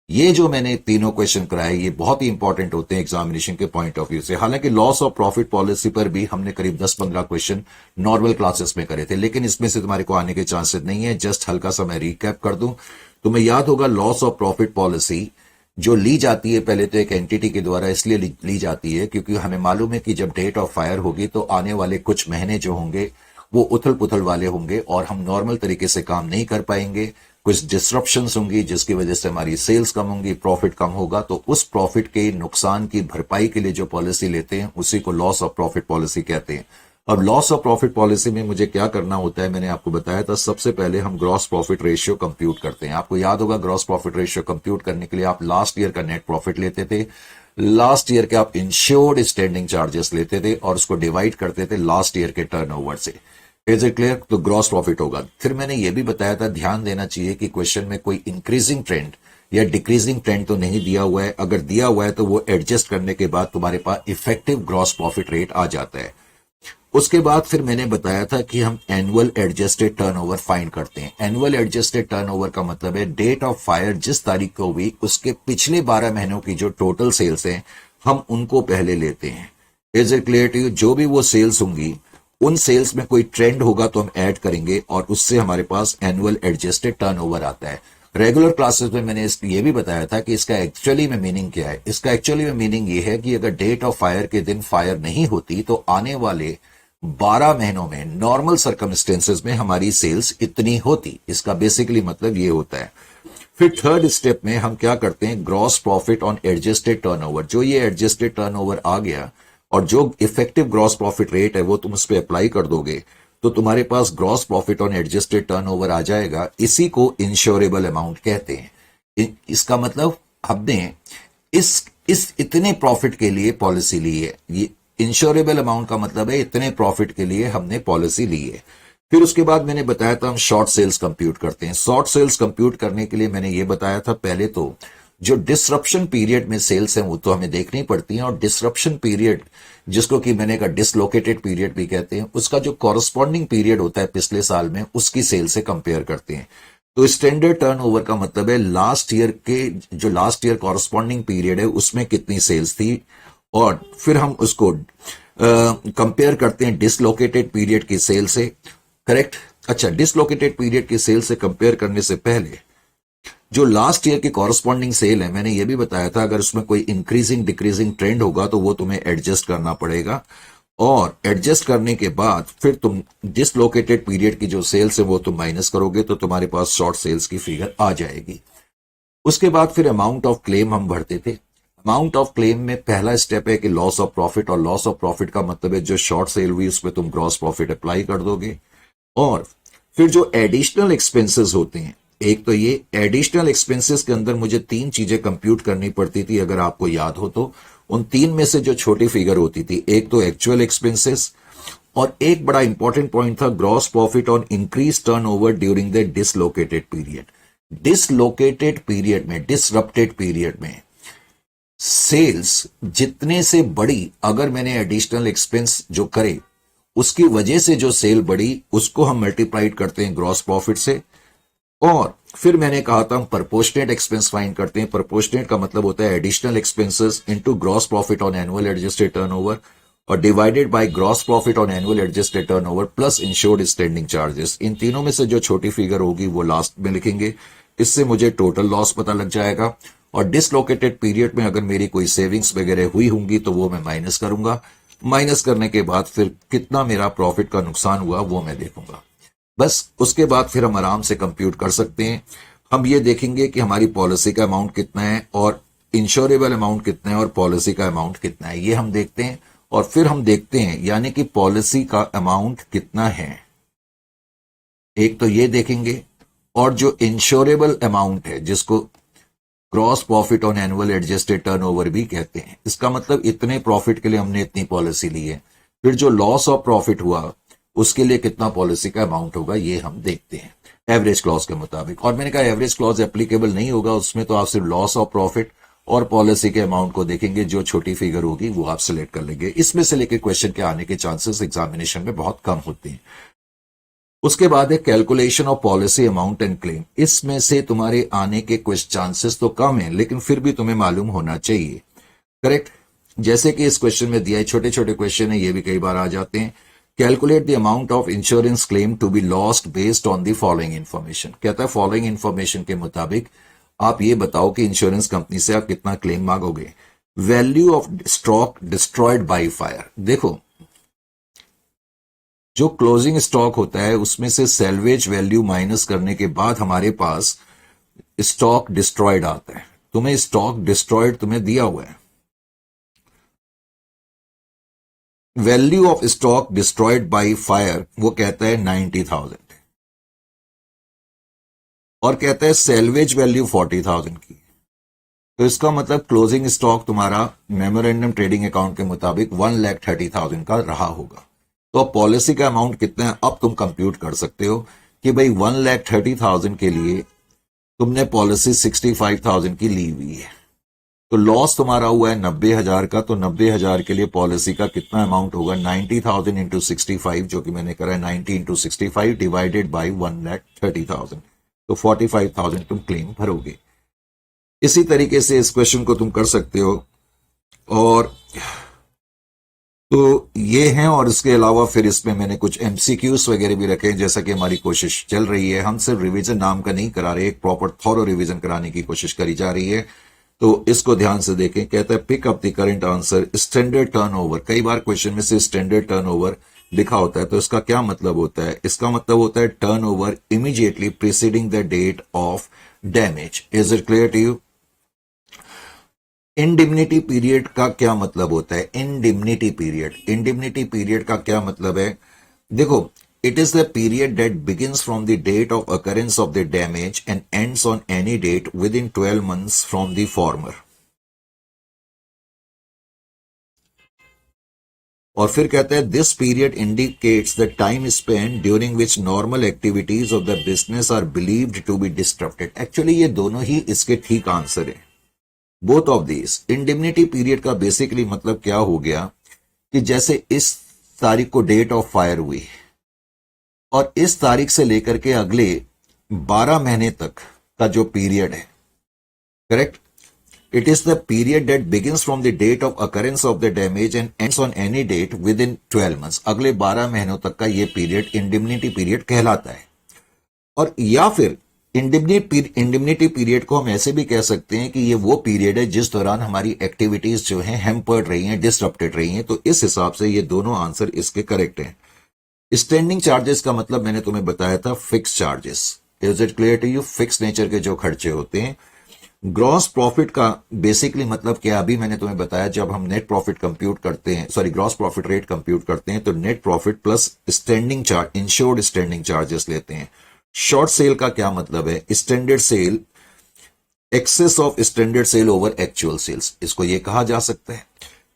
ये जो मैंने तीनों क्वेश्चन कराए ये बहुत ही इंपॉर्टेंट होते हैं एग्जामिनेशन के पॉइंट ऑफ व्यू से। हालांकि लॉस ऑफ प्रॉफिट पॉलिसी पर भी हमने करीब 10-15 क्वेश्चन नॉर्मल क्लासेस में करे थे, लेकिन इसमें से तुम्हारे को आने के चांसेस नहीं है। जस्ट हल्का सा मैं रिकैप कर दूं, तुम्हें याद होगा लॉस ऑफ प्रॉफिट पॉलिसी जो ली जाती है पहले तो एक एंटिटी के द्वारा इसलिए ली जाती है क्योंकि हमें मालूम है कि जब डेट ऑफ फायर होगी तो आने वाले कुछ महीने जो होंगे वो उथल पुथल वाले होंगे और हम नॉर्मल तरीके से काम नहीं कर पाएंगे। कुछ डिस्ट्रप्शंस होंगी जिसकी वजह से हमारी सेल्स कम होंगी, प्रॉफिट कम होगा। तो उस प्रॉफिट के नुकसान की भरपाई के लिए जो पॉलिसी लेते हैं उसी को लॉस ऑफ प्रॉफिट पॉलिसी कहते हैं। अब लॉस ऑफ प्रॉफिट पॉलिसी में मुझे क्या करना होता है, मैंने आपको बताया था। सबसे पहले हम ग्रॉस प्रॉफिट रेशियो कंप्यूट करते हैं। आपको याद होगा ग्रॉस प्रॉफिट रेशियो कंप्यूट करने के लिए आप लास्ट ईयर का नेट प्रॉफिट लेते थे, लास्ट ईयर के आप इंश्योर्ड स्टैंडिंग चार्जेस लेते थे और उसको डिवाइड करते थे लास्ट ईयर के टर्नओवर से। Is it clear? तो ग्रॉस प्रॉफिट होगा। फिर मैंने ये भी बताया था, ध्यान देना चाहिए कि क्वेश्चन में कोई इंक्रीजिंग ट्रेंड या डिक्रीजिंग ट्रेंड तो नहीं दिया हुआ है। अगर दिया हुआ है तो वो एडजस्ट करने के बाद तुम्हारे पास इफेक्टिव ग्रॉस प्रॉफिट रेट आ जाता है। उसके बाद फिर मैंने बताया था कि हम एनुअल एडजस्टेड टर्नओवर फाइंड करते हैं। एनुअल एडजस्टेड टर्नओवर का मतलब है डेट ऑफ फायर जिस तारीख को हुई उसके पिछले 12 महीनों की जो टोटल सेल्स हैं हम उनको पहले लेते हैं। Is it clear to you? जो भी वो सेल्स होंगी उन सेल्स में कोई ट्रेंड होगा तो हम ऐड करेंगे और उससे हमारे पास एनुअल एडजस्टेड टर्नओवर आता है। रेगुलर क्लासेस में मैंने ये भी बताया था कि इसका एक्चुअली में मीनिंग क्या है। इसका एक्चुअली में मीनिंग ये है कि अगर डेट ऑफ फायर के दिन फायर नहीं होती तो आने वाले 12 महीनों में नॉर्मल सर्कमस्टेंसेस में हमारी सेल्स इतनी होती। इसका बेसिकली मतलब ये होता है। फिर थर्ड स्टेप में हम क्या करते हैं, gross profit on adjusted turnover. जो ये एडजस्टेड टर्नओवर आ गया और जो इफेक्टिव ग्रॉस प्रॉफिट रेट है वो तुम उस पर अप्लाई कर दोगे तो तुम्हारे पास gross profit on adjusted turnover आ जाएगा। इसी को इंश्योरेबल अमाउंट कहते हैं। इसका मतलब हमने इस इतने प्रॉफिट के लिए पॉलिसी ली है। ये इंश्योरेबल अमाउंट का मतलब है इतने प्रॉफिट के लिए हमने पॉलिसी ली है। फिर उसके बाद मैंने बताया था हम शॉर्ट सेल्स कंप्यूट करते हैं। शॉर्ट सेल्स कंप्यूट करने के लिए मैंने ये बताया था, पहले तो जो डिसरप्शन पीरियड में सेल्स हैं वो तो हमें देखनी पड़ती हैं, और डिसरप्शन पीरियड जिसको कि मैंने कहा डिसलोकेटेड पीरियड भी कहते हैं, उसका जो कॉरस्पॉन्डिंग पीरियड होता है पिछले साल में उसकी सेल से कंपेयर करते हैं। तो स्टैंडर्ड टर्नओवर का मतलब है लास्ट ईयर कॉरस्पॉन्डिंग पीरियड है उसमें कितनी सेल्स थी, और फिर हम उसको कंपेयर करते हैं डिसलोकेटेड पीरियड की सेल से। करेक्ट। अच्छा, डिसलोकेटेड पीरियड की सेल से कंपेयर करने से पहले जो लास्ट ईयर की कॉरस्पॉन्डिंग सेल है, मैंने ये भी बताया था अगर उसमें कोई इंक्रीजिंग डिक्रीजिंग ट्रेंड होगा तो वो तुम्हें एडजस्ट करना पड़ेगा, और एडजस्ट करने के बाद फिर तुम डिसलोकेटेड पीरियड की जो सेल्स है वो तुम माइनस करोगे तो तुम्हारे पास शॉर्ट सेल्स की फिगर आ जाएगी। उसके बाद फिर अमाउंट ऑफ क्लेम हम भरते थे। अमाउंट ऑफ क्लेम में पहला स्टेप है कि लॉस ऑफ प्रॉफिट, और लॉस ऑफ प्रॉफिट का मतलब है जो शॉर्ट सेल हुई उस पर तुम ग्रॉस प्रॉफिट अप्लाई कर दोगे। और फिर जो एडिशनल एक्सपेंसेस होते हैं, एक तो ये एडिशनल एक्सपेंसेस के अंदर मुझे 3 चीजें कंप्यूट करनी पड़ती थी, अगर आपको याद हो तो। उन 3 में से जो छोटी फिगर होती थी, एक तो एक्चुअल एक्सपेंसेस, और एक बड़ा इंपॉर्टेंट पॉइंट था gross profit on increase turnover during the dislocated period. Dislocated period में, डिसरप्टेड पीरियड में सेल्स जितने से बड़ी, अगर मैंने एडिशनल एक्सपेंस जो करे उसकी वजह से जो सेल बढ़ी उसको हम मल्टीप्लाइड करते हैं ग्रॉस प्रॉफिट से, और फिर मैंने कहा था हम प्रोपोर्शनेट एक्सपेंस फाइंड करते हैं। प्रोपोर्शनेट का मतलब होता है additional expenses into gross profit on annual adjusted turnover और divided by gross profit on annual adjusted turnover plus insured standing charges. इन तीनों में से जो छोटी फिगर होगी वो लास्ट में लिखेंगे। इससे मुझे टोटल लॉस पता लग जाएगा, और डिसलोकेटेड पीरियड में अगर मेरी कोई सेविंग्स वगैरह हुई होंगी तो वो मैं माइनस करूंगा। माइनस करने के बाद फिर कितना मेरा प्रॉफिट का नुकसान हुआ वो मैं देखूंगा। बस उसके बाद फिर हम आराम से कंप्यूट कर सकते हैं। हम ये देखेंगे कि हमारी पॉलिसी का अमाउंट कितना है और इंश्योरेबल अमाउंट कितना है और पॉलिसी का अमाउंट कितना है, ये हम देखते हैं। और फिर हम देखते हैं यानी कि पॉलिसी का अमाउंट कितना है, एक तो ये देखेंगे, और जो इंश्योरेबल अमाउंट है जिसको gross profit on annual adjusted turnover भी कहते हैं, इसका मतलब इतने प्रॉफिट के लिए हमने इतनी पॉलिसी ली है। फिर जो लॉस ऑफ प्रॉफिट हुआ उसके लिए कितना पॉलिसी का अमाउंट होगा ये हम देखते हैं एवरेज क्लॉज के मुताबिक। और मैंने कहा एवरेज क्लॉज एप्लीकेबल नहीं होगा, उसमें तो आप सिर्फ लॉस ऑफ प्रॉफिट और पॉलिसी के अमाउंट को देखेंगे, जो छोटी फिगर होगी वो आप सिलेक्ट कर लेंगे। इसमें से लेकर क्वेश्चन के आने के चांसेस एग्जामिनेशन में बहुत कम होते हैं। उसके बाद है calculation of policy amount and claim. इसमें से तुम्हारे आने के कुछ चांसेस तो कम है लेकिन फिर भी तुम्हें मालूम होना चाहिए। करेक्ट। जैसे कि इस क्वेश्चन में दिया है, छोटे छोटे क्वेश्चन है, ये भी कई बार आ जाते हैं। Calculate the amount of insurance claim to be lost based on the following information. कहता है फॉलोइंग इन्फॉर्मेशन के मुताबिक आप ये बताओ कि इंश्योरेंस कंपनी से आप कितना क्लेम मांगोगे। Value of stock destroyed by fire. देखो, जो क्लोजिंग स्टॉक होता है उसमें से सेल्वेज वैल्यू माइनस करने के बाद हमारे पास स्टॉक डिस्ट्रॉयड आता है। तुम्हें स्टॉक डिस्ट्रॉयड तुम्हें दिया हुआ है। Value of stock destroyed by fire वो कहता है 90,000 और कहता है सेल्वेज वैल्यू 40,000 की। तो इसका मतलब क्लोजिंग स्टॉक तुम्हारा मेमोरेंडम ट्रेडिंग अकाउंट के मुताबिक 1,30,000 का रहा होगा। तो अब पॉलिसी का अमाउंट कितना है अब तुम कंप्यूट कर सकते हो कि भाई 1,30,000 के लिए तुमने पॉलिसी 65,000 की ली हुई है, तो लॉस तुम्हारा हुआ है 90,000 का। तो 90,000 के लिए पॉलिसी का कितना अमाउंट होगा, 90,000 इंटू 65, जो कि मैंने करा है 90 इंटू 65 डिवाइडेड बाई 1,30,000, तो 45,000 तुम क्लेम भरोगे। इसी तरीके से इस क्वेश्चन को तुम कर सकते हो। और तो ये हैं, और इसके अलावा फिर इसमें मैंने कुछ एमसीक्यूज वगैरह भी रखे हैं। जैसा कि हमारी कोशिश चल रही है, हम सिर्फ रिवीजन नाम का नहीं करा रहे, एक प्रॉपर थॉरो रिवीजन कराने की कोशिश करी जा रही है। तो इसको ध्यान से देखें। कहता है pick up the current answer standard turnover. कई बार क्वेश्चन में से स्टैंडर्ड टर्नओवर लिखा होता है, तो इसका क्या मतलब होता है? इसका मतलब होता है turnover immediately preceding the date of damage. Is it clear to you? Indemnity period का क्या मतलब होता है? इंडिमनिटी पीरियड का क्या मतलब है? देखो, it is the period that begins from the date of occurrence of the damage and ends on any date within 12 months from the former. और फिर कहता है this period indicates the time spend during which normal activities of the business are believed to be disturbed. Actually ये दोनों ही इसके ठीक आंसर है, both of these. Indemnity period का बेसिकली मतलब क्या हो गया कि जैसे इस तारीख को डेट ऑफ फायर हुई और इस तारीख से लेकर के अगले 12 महीने तक का जो पीरियड है, correct, it is the period that begins from the date of occurrence of the damage and ends on any date within 12 months। अगले 12 महीनों तक का ये पीरियड इंडिमनिटी पीरियड कहलाता है। और या फिर इंडिमनिटी पीरियड को हम ऐसे भी कह सकते हैं कि ये वो पीरियड है जिस दौरान हमारी एक्टिविटीज जो हैं हैम्पर्ड रही हैं, डिसरप्टेड रही हैं। तो इस हिसाब से ये दोनों आंसर इसके करेक्ट हैं। स्टैंडिंग चार्जेस का मतलब मैंने तुम्हें बताया था fix charges. Is it clear to you? Fix nature के जो खर्चे होते हैं। ग्रॉस प्रॉफिट का बेसिकली मतलब क्या, अभी मैंने तुम्हें बताया, जब हम नेट प्रॉफिट कंप्यूट करते हैं, sorry gross profit rate compute करते हैं, तो net profit plus standing charge, insured standing charges लेते हैं। शॉर्ट सेल का क्या मतलब है? Standard sale, excess of standard sale over actual sales, इसको ये कहा जा सकता है।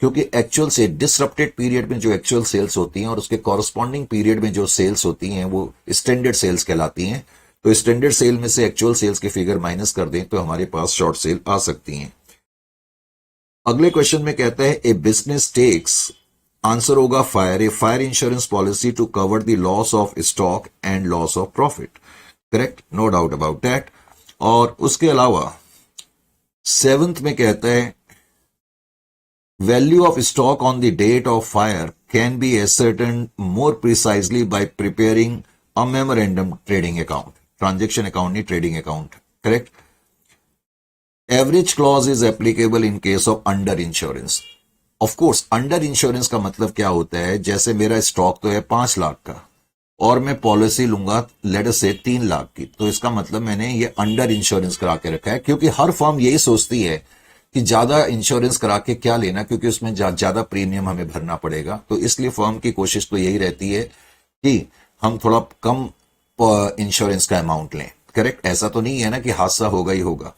क्योंकि एक्चुअल से डिसरप्टेड पीरियड में जो एक्चुअल सेल्स होती हैं और उसके कॉरस्पॉन्डिंग पीरियड में जो सेल्स होती हैं वो स्टैंडर्ड सेल्स कहलाती हैं। तो स्टैंडर्ड सेल में से एक्चुअल सेल्स के फिगर माइनस कर दें तो हमारे पास शॉर्ट सेल आ सकती हैं। अगले क्वेश्चन में कहता है ए बिजनेस टेक्स, आंसर होगा fire, a fire insurance policy to cover the loss of stock and loss of profit. Correct, no doubt about that. और उसके अलावा 7th में कहता है value of stock on the date of fire can be ascertained more precisely by preparing a memorandum trading account, transaction account नहीं trading account. Correct. Average clause is applicable in case of under insurance. Of course under insurance का मतलब क्या होता है? जैसे मेरा स्टॉक तो है 5 लाख का और मैं पॉलिसी लूंगा लेट अस से 3 लाख की, तो इसका मतलब मैंने ये अंडर इंश्योरेंस करा के रखा है। क्योंकि हर फर्म यही सोचती है कि ज्यादा इंश्योरेंस करा के क्या लेना, क्योंकि उसमें ज्यादा प्रीमियम हमें भरना पड़ेगा। तो इसलिए फर्म की कोशिश तो यही रहती है कि हम थोड़ा कम इंश्योरेंस का अमाउंट लें। करेक्ट, ऐसा तो नहीं है ना कि हादसा होगा ही होगा।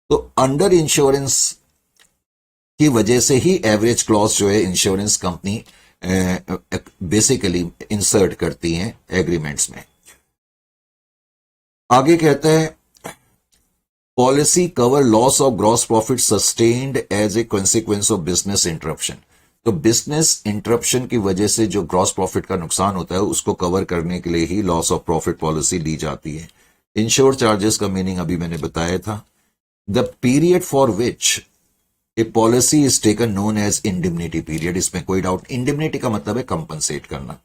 तो अंडर इंश्योरेंस की वजह से ही एवरेज क्लॉज जो है इंश्योरेंस कंपनी बेसिकली इंसर्ट करती हैं एग्रीमेंट्स में। आगे कहता है policy cover loss of gross profit sustained as a consequence of business interruption. तो बिजनेस इंटरप्शन की वजह से जो ग्रॉस प्रॉफिट का नुकसान होता है उसको कवर करने के लिए ही लॉस ऑफ प्रॉफिट पॉलिसी ली जाती है। इंश्योर चार्जेस का मीनिंग अभी मैंने बताया था। The period for which a policy is taken known as indemnity period, इसमें कोई डाउट। इंडिमनिटी का मतलब है कंपनसेट करना,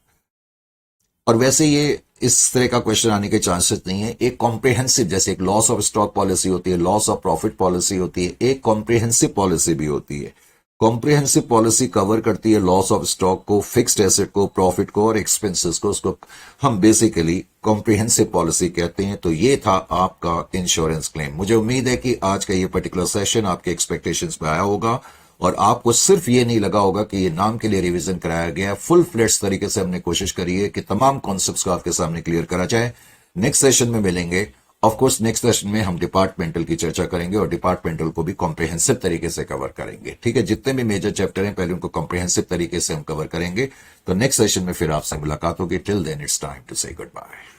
और वैसे ये इस तरह का क्वेश्चन आने के चांसेस नहीं है। एक कॉम्प्रिहेंसिव, जैसे एक लॉस ऑफ स्टॉक पॉलिसी होती है, लॉस ऑफ प्रॉफिट पॉलिसी होती है, एक कॉम्प्रिहेंसिव पॉलिसी भी होती है। कॉम्प्रिहेंसिव पॉलिसी कवर करती है लॉस ऑफ स्टॉक को, फिक्स्ड एसेट को, प्रॉफिट को और एक्सपेंसेस को। उसको हम बेसिकली कॉम्प्रिहेंसिव पॉलिसी कहते हैं। तो ये था आपका इंश्योरेंस क्लेम। मुझे उम्मीद है कि आज का ये पर्टिकुलर सेशन आपके एक्सपेक्टेशंस में आया होगा और आपको सिर्फ ये नहीं लगा होगा कि ये नाम के लिए रिवीजन कराया गया। फुल फ्लेड्स तरीके से हमने कोशिश करी है कि तमाम कॉन्सेप्ट्स को आपके सामने क्लियर करा जाए। नेक्स्ट सेशन में मिलेंगे। ऑफ कोर्स नेक्स्ट सेशन में हम डिपार्टमेंटल की चर्चा करेंगे और डिपार्टमेंटल को भी कॉम्प्रिहेंसिव तरीके से कवर करेंगे। ठीक है, जितने भी मेजर चैप्टर हैं पहले उनको कॉम्प्रिहेंसिव तरीके से हम कवर करेंगे। तो नेक्स्ट सेशन में फिर आपसे मुलाकात होगी। Till then it's time to say good bye.